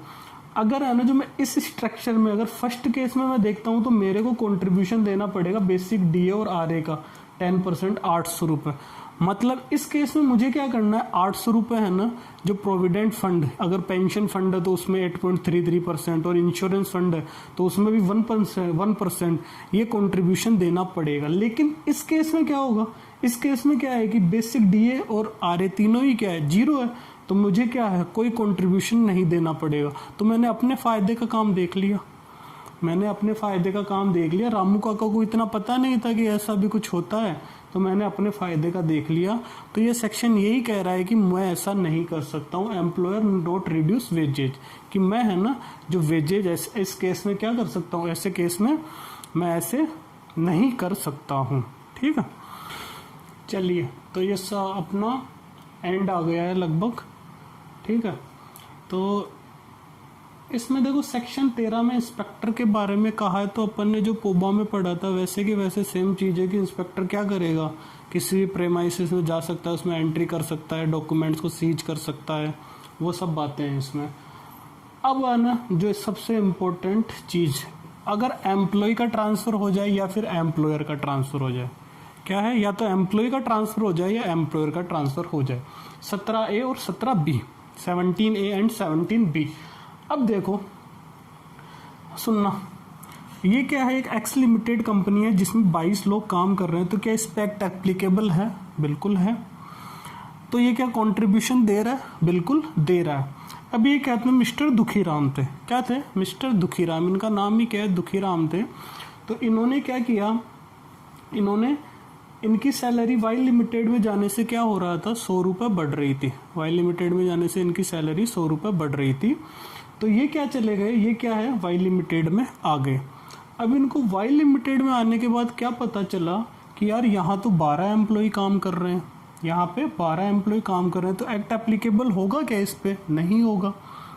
अगर है ना, जो मैं इस स्ट्रक्चर में, अगर फर्स्ट केस में मैं देखता हूँ, तो मेरे को कंट्रीब्यूशन देना पड़ेगा बेसिक DA और RA का 10%, 800 रुपये। मतलब इस केस में मुझे क्या करना है, 800 रुपये है ना, जो प्रोविडेंट फंड, अगर पेंशन फंड है तो उसमें 8.33%, और इंश्योरेंस फंड है तो उसमें भी 1%, ये कंट्रीब्यूशन देना पड़ेगा। लेकिन इस केस में क्या होगा, इस केस में क्या है कि बेसिक DA और RA तीनों ही क्या है, जीरो है, तो मुझे क्या है, कोई कंट्रीब्यूशन नहीं देना पड़ेगा। तो मैंने अपने फ़ायदे का काम देख लिया, रामू काका को इतना पता नहीं था कि ऐसा भी कुछ होता है, तो मैंने अपने फ़ायदे का देख लिया। तो ये सेक्शन यही कह रहा है कि मैं ऐसा नहीं कर सकता हूँ, एम्प्लॉयर नॉट रिड्यूस वेजेज, कि मैं है ना जो वेजेज इस केस में क्या कर सकता हूँ, ऐसे केस में मैं ऐसे नहीं कर सकता हूँ। ठीक है, चलिए, तो ये अपना एंड आ गया है लगभग। ठीक है, तो इसमें देखो सेक्शन 13 में इंस्पेक्टर के बारे में कहा है, तो अपन ने जो पोबा में पढ़ा था वैसे कि वैसे सेम चीज़ है कि इंस्पेक्टर क्या करेगा, किसी भी प्रेमाइसिस में जा सकता है, उसमें एंट्री कर सकता है, डॉक्यूमेंट्स को सीज कर सकता है, वो सब बातें हैं इसमें। अब है ना जो सबसे इम्पोर्टेंट चीज़, अगर एम्प्लॉय का ट्रांसफ़र हो जाए या फिर एम्प्लॉयर का ट्रांसफ़र हो जाए, क्या है, या तो एम्प्लॉय का ट्रांसफ़र हो जाए या एम्प्लॉयर का ट्रांसफ़र हो जाए। 17A और 17B, 17A एंड 17B। अब देखो सुनना, ये क्या है, एक एक्स लिमिटेड कंपनी है जिसमें 22 लोग काम कर रहे हैं, तो क्या इस पे एक्ट एप्लीकेबल है? बिल्कुल है। तो ये क्या कंट्रीब्यूशन दे रहा है? बिल्कुल दे रहा है। अब ये कहते हैं मिस्टर दुखीराम थे, क्या थे? मिस्टर दुखीराम, इनका नाम ही क्या है? दुखीराम थे। तो इन्होंने क्या किया, इन्होंने इनकी सैलरी वाई लिमिटेड में जाने से क्या हो रहा था, 100 रुपये बढ़ रही थी। वाई लिमिटेड में जाने से इनकी सैलरी 100 रुपये बढ़ रही थी। तो ये क्या चले गए, ये क्या है, वाई लिमिटेड में आ गए। अब इनको वाई लिमिटेड में आने के बाद क्या पता चला कि यार यहाँ तो 12 एम्प्लॉय काम कर रहे हैं, यहाँ पे 12 एम्प्लॉय काम कर रहे हैं, तो एक्ट एप्लीकेबल होगा क्या इस पे? नहीं होगा,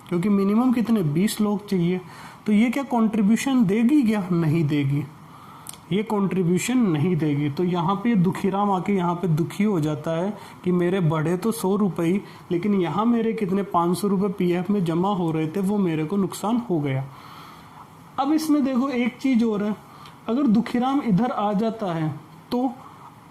क्योंकि मिनिमम कितने, 20 लोग चाहिए। तो ये क्या कंट्रीब्यूशन देगी क्या? नहीं देगी, ये कंट्रीब्यूशन नहीं देगी। तो यहाँ पे दुखीराम आके यहाँ पे दुखी हो जाता है कि मेरे बढ़े तो 100 रुपये, लेकिन यहाँ मेरे कितने 500 रुपये पीएफ में जमा हो रहे थे, वो मेरे को नुकसान हो गया। अब इसमें देखो एक चीज़ और है, अगर दुखीराम इधर आ जाता है तो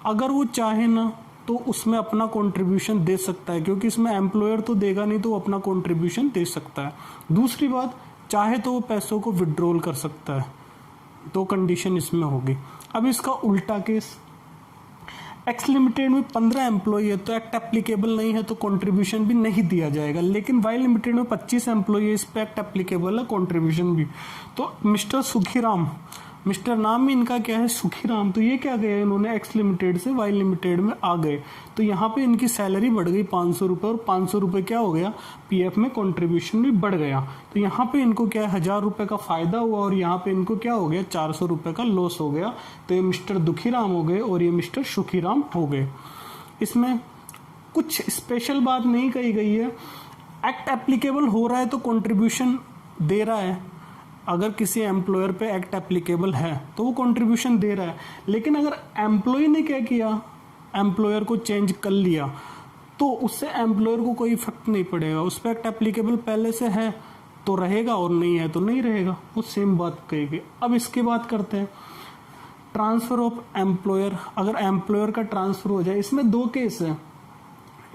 अगर वो चाहे ना तो उसमें अपना कंट्रीब्यूशन दे सकता है, क्योंकि इसमें एम्प्लॉयर तो देगा नहीं, तो वो अपना कंट्रीब्यूशन दे सकता है। दूसरी बात, चाहे तो वो पैसों को विड्रॉल कर सकता है, तो कंडीशन इसमें होगी। अब इसका उल्टा केस, एक्स लिमिटेड में 15 एम्प्लॉय है तो एक्ट एप्लीकेबल नहीं है, तो कंट्रीब्यूशन भी नहीं दिया जाएगा। लेकिन वाई लिमिटेड में 25 एम्प्लॉय है, इस पर एक्ट एप्लीकेबल है, कंट्रीब्यूशन भी। तो मिस्टर सुखीराम, मिस्टर नाम ही इनका क्या है, सुखीराम, तो ये क्या गया, इन्होंने एक्स लिमिटेड से वाई लिमिटेड में आ गए। तो यहाँ पे इनकी सैलरी बढ़ गई 500 रुपये, और 500 रुपये क्या हो गया, पीएफ में कंट्रीब्यूशन भी बढ़ गया। तो यहाँ पे इनको क्या है, 1000 रुपये का फायदा हुआ, और यहाँ पे इनको क्या हो गया, 400 रुपये का लॉस हो गया। तो ये मिस्टर दुखीराम हो गए और ये मिस्टर सुखीराम हो गए। इसमें कुछ स्पेशल बात नहीं कही गई है, एक्ट एप्लीकेबल हो रहा है तो कंट्रीब्यूशन दे रहा है। अगर किसी एम्प्लॉयर पे एक्ट एप्लीकेबल है तो वो कंट्रीब्यूशन दे रहा है। लेकिन अगर एम्प्लॉय ने क्या किया, एम्प्लॉयर को चेंज कर लिया, तो उससे एम्प्लॉयर को कोई इफेक्ट नहीं पड़ेगा। उस पर एक्ट एप्लीकेबल पहले से है तो रहेगा, और नहीं है तो नहीं रहेगा, वो सेम बात कहेगी। अब इसकी बात करते हैं ट्रांसफर ऑफ एम्प्लॉयर। अगर एम्प्लॉयर का ट्रांसफर हो जाए, इसमें 2 केस है,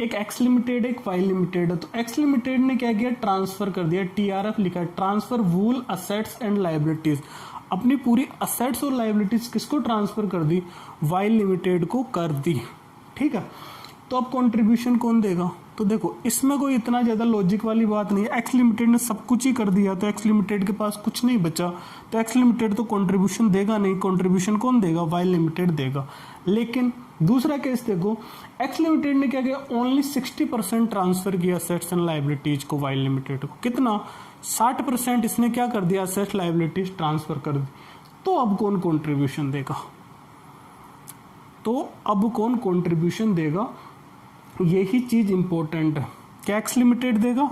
एक एक्स लिमिटेड एक वाई लिमिटेड है। तो एक्स लिमिटेड ने क्या किया, ट्रांसफर कर दिया, टीआरएफ लिखा है, transfer wool assets and liabilities, अपनी पूरी असेट्स और लायबिलिटीज किसको ट्रांसफर कर दी, वाई लिमिटेड को कर दी। ठीक है, तो अब कंट्रीब्यूशन कौन देगा? तो देखो इसमें कोई इतना ज्यादा लॉजिक वाली बात नहीं है, एक्स लिमिटेड ने सब कुछ ही कर दिया, तो एक्स लिमिटेड के पास कुछ नहीं बचा, तो एक्स लिमिटेड तो कंट्रीब्यूशन देगा नहीं, कंट्रीब्यूशन कौन देगा, वाई लिमिटेड देगा। लेकिन दूसरा केस देखो, एक्स लिमिटेड ने क्या किया, ओनली 60% ट्रांसफर किया असेट्स एंड लायबिलिटीज को वाई लिमिटेड को, कितना 60% इसने क्या कर दिया, असेट्स लायबिलिटीज ट्रांसफर कर दी। तो अब कौन कंट्रीब्यूशन देगा, तो अब कौन कंट्रीब्यूशन देगा, यही चीज इंपॉर्टेंट है। क्या एक्स लिमिटेड देगा,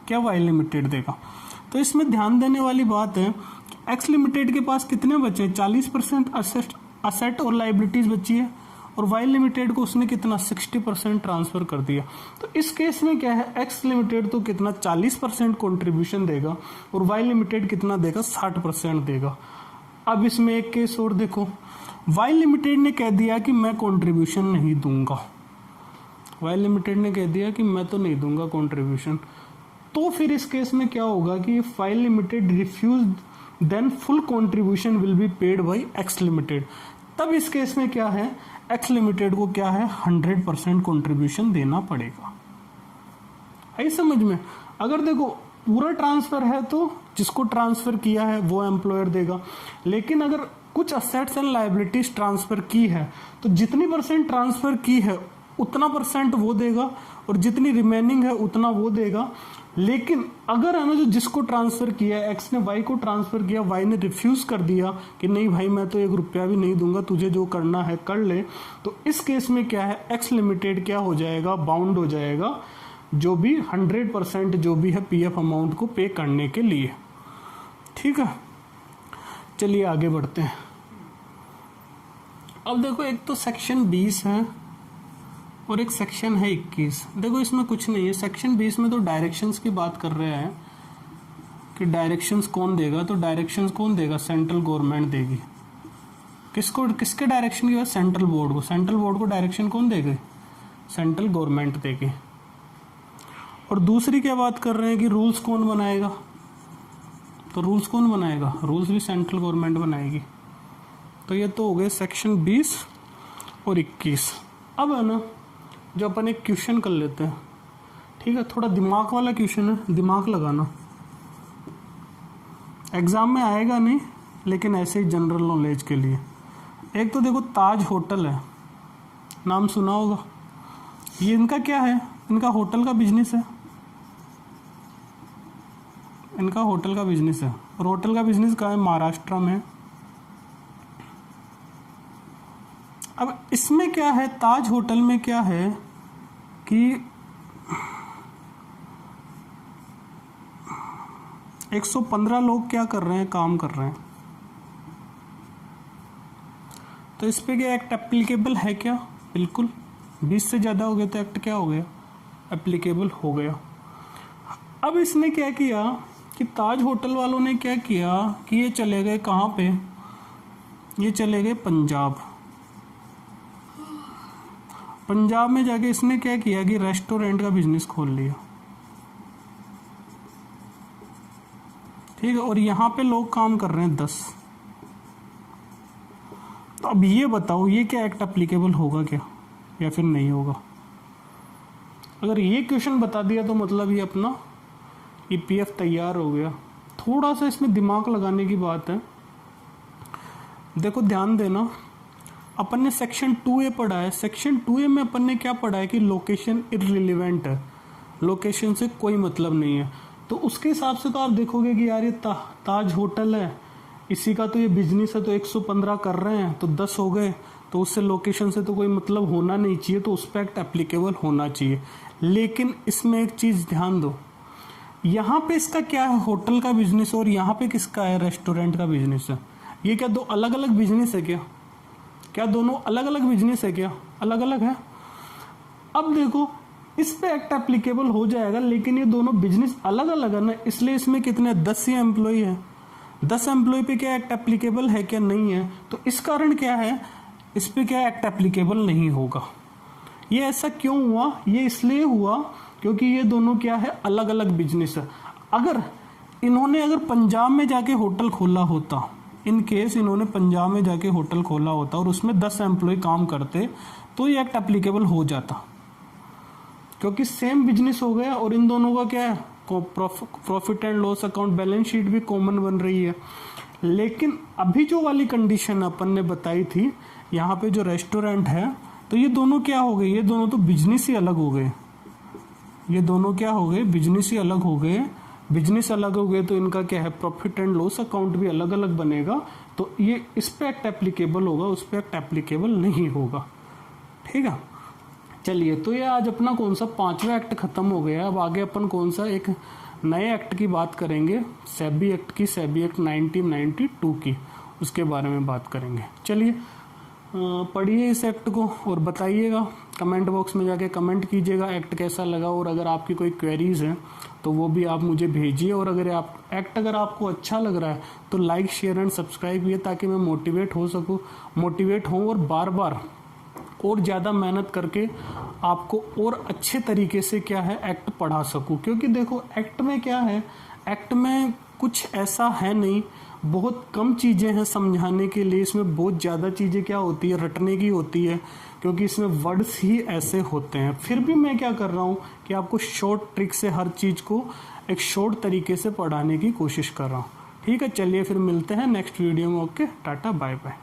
क्या वाई लिमिटेड देगा? तो इसमें ध्यान देने वाली बात है, एक्स लिमिटेड के पास कितने बचे, 40% असेट और लाइबिलिटीज बची है, और वाई लिमिटेड को उसने कितना 60% ट्रांसफर कर दिया। तो इस केस में क्या है, एक्स लिमिटेड तो कितना 40% कंट्रीब्यूशन देगा, और वाई लिमिटेड कितना देगा, 60% देगा। अब इसमें एक केस और देखो, वाई लिमिटेड ने कह दिया कि मैं कंट्रीब्यूशन नहीं दूंगा, वाई लिमिटेड ने कह दिया कि मैं तो नहीं दूंगा कंट्रीब्यूशन। तो फिर इस केस में क्या होगा कि Y limited refuse, then full contribution will be paid by X limited. तब इस केस में क्या है, एक्स लिमिटेड को क्या है 100% कंट्रीब्यूशन देना पड़ेगा। आई समझ में? अगर देखो पूरा ट्रांसफर है तो जिसको ट्रांसफर किया है वो एम्प्लॉयर देगा, लेकिन अगर कुछ असेट्स एंड लायबिलिटीज ट्रांसफर की है तो जितनी % ट्रांसफर की है उतना % वो देगा, और जितनी रिमेनिंग है उतना वो देगा। लेकिन अगर है ना, जो जिसको ट्रांसफर किया है, एक्स ने वाई को ट्रांसफर किया, वाई ने रिफ्यूज कर दिया कि नहीं भाई मैं तो 1 रुपया भी नहीं दूंगा, तुझे जो करना है कर ले, तो इस केस में क्या है, एक्स लिमिटेड क्या हो जाएगा, बाउंड हो जाएगा, जो भी 100% जो भी है पीएफ अमाउंट को पे करने के लिए। ठीक है, चलिए आगे बढ़ते हैं। अब देखो एक तो सेक्शन 20 है और एक सेक्शन है 21। देखो इसमें कुछ नहीं है, सेक्शन 20 में तो डायरेक्शंस की बात कर रहे हैं कि डायरेक्शंस कौन देगा, तो डायरेक्शंस कौन देगा, सेंट्रल गवर्नमेंट देगी। किसको, किसके डायरेक्शन की बात, सेंट्रल बोर्ड को। सेंट्रल बोर्ड को डायरेक्शन कौन देगी, सेंट्रल गवर्नमेंट देगी। और दूसरी क्या बात कर रहे हैं कि रूल्स कौन बनाएगा, तो रूल्स कौन बनाएगा, रूल्स भी सेंट्रल गवर्नमेंट बनाएगी। तो ये तो हो गए सेक्शन 20 और 21। अब है ना जो अपन एक क्वेश्चन कर लेते हैं, ठीक है, थोड़ा दिमाग वाला क्वेश्चन है, दिमाग लगाना, एग्जाम में आएगा नहीं लेकिन ऐसे ही जनरल नॉलेज के लिए। एक तो देखो ताज होटल है, नाम सुना होगा, ये इनका क्या है, इनका होटल का बिजनेस है, इनका होटल का बिजनेस है। और होटल का बिजनेस कहाँ है, महाराष्ट्र में है। अब इसमें क्या है, ताज होटल में क्या है कि 115 लोग क्या कर रहे हैं, काम कर रहे हैं। तो इस पे क्या एक्ट एप्लीकेबल है क्या, बिल्कुल। 20 से ज़्यादा हो गया तो एक्ट क्या हो गया, एप्लीकेबल हो गया। अब इसने क्या किया कि ताज होटल वालों ने क्या किया कि ये चले गए कहाँ पे, ये चले गए पंजाब। पंजाब में जाके इसने क्या किया कि रेस्टोरेंट का बिजनेस खोल लिया, ठीक है। और यहाँ पे लोग काम कर रहे हैं 10। तो अब ये बताओ ये क्या एक्ट एप्लीकेबल होगा क्या या फिर नहीं होगा। अगर ये क्वेश्चन बता दिया तो मतलब ये अपना ईपीएफ तैयार हो गया। थोड़ा सा इसमें दिमाग लगाने की बात है। देखो ध्यान देना, अपन ने सेक्शन 2A पढ़ा है। सेक्शन 2A में अपन ने क्या पढ़ा है कि लोकेशन इररिलेवेंट है, लोकेशन से कोई मतलब नहीं है। तो उसके हिसाब से तो आप देखोगे कि यार ये ताज होटल है, इसी का तो ये बिजनेस है, तो 115 कर रहे हैं तो 10 हो गए, तो उससे लोकेशन से तो कोई मतलब होना नहीं चाहिए, तो उस पर एक्ट एप्लीकेबल होना चाहिए। लेकिन इसमें एक चीज़ ध्यान दो, यहाँ पे इसका क्या है, होटल का बिजनेस, और यहाँ पे किसका है, रेस्टोरेंट का बिजनेस है। ये क्या दो अलग अलग बिजनेस है क्या, क्या दोनों अलग अलग बिजनेस है क्या, अलग अलग है। अब देखो इस पे एक्ट एप्लीकेबल हो जाएगा, लेकिन ये दोनों बिजनेस अलग अलग है ना, इसलिए इसमें कितने 10 ही एम्प्लॉय है। 10 एम्प्लॉय पे क्या एक्ट एप्लीकेबल है क्या, नहीं है। तो इस कारण क्या है, इस पे क्या एक्ट एप्लीकेबल नहीं होगा। ये ऐसा क्यों हुआ, ये इसलिए हुआ क्योंकि ये दोनों क्या है, अलग अलग बिजनेस है। अगर इन्होंने पंजाब में जाके होटल खोला होता, इन केस इन्होंने पंजाब में जाके होटल खोला होता और उसमें 10 एम्प्लॉय काम करते, तो ये एक्ट एप्लीकेबल हो जाता, क्योंकि सेम बिजनेस हो गया और इन दोनों का क्या है, profit and loss account, balance sheet भी कॉमन बन रही है। लेकिन अभी जो वाली कंडीशन अपन ने बताई थी, यहाँ पे जो रेस्टोरेंट है, तो ये दोनों क्या हो गए, ये दोनों तो बिजनेस ही अलग हो गए। ये दोनों क्या हो गए, बिजनेस ही अलग हो गए। बिजनेस अलग हो गए तो इनका क्या है, प्रॉफिट एंड लॉस अकाउंट भी अलग अलग बनेगा। तो ये इस पे एक्ट एप्लीकेबल होगा, उस पे एक्ट एप्लीकेबल नहीं होगा, ठीक है। चलिए, तो ये आज अपना कौन सा 5वां एक्ट खत्म हो गया। अब आगे अपन कौन सा एक नए एक्ट की बात करेंगे, सेबी एक्ट की, सेबी एक्ट 1992 की, उसके बारे में बात करेंगे। चलिए पढ़िए इस एक्ट को और बताइएगा, कमेंट बॉक्स में जाके कमेंट कीजिएगा एक्ट कैसा लगा। और अगर आपकी कोई क्वेरीज हैं तो वो भी आप मुझे भेजिए। और अगर अगर आपको अच्छा लग रहा है तो लाइक शेयर एंड सब्सक्राइब किए, ताकि मैं मोटिवेट हूँ और बार बार और ज़्यादा मेहनत करके आपको और अच्छे तरीके से क्या है एक्ट पढ़ा सकूं। क्योंकि देखो एक्ट में क्या है, एक्ट में कुछ ऐसा है नहीं, बहुत कम चीज़ें हैं समझाने के लिए। इसमें बहुत ज़्यादा चीज़ें क्या होती है, रटने की होती है, क्योंकि इसमें वर्ड्स ही ऐसे होते हैं। फिर भी मैं क्या कर रहा हूँ कि आपको शॉर्ट ट्रिक से हर चीज़ को एक शॉर्ट तरीके से पढ़ाने की कोशिश कर रहा हूँ। ठीक है, चलिए फिर मिलते हैं नेक्स्ट वीडियो में। ओके, टाटा बाय बाय।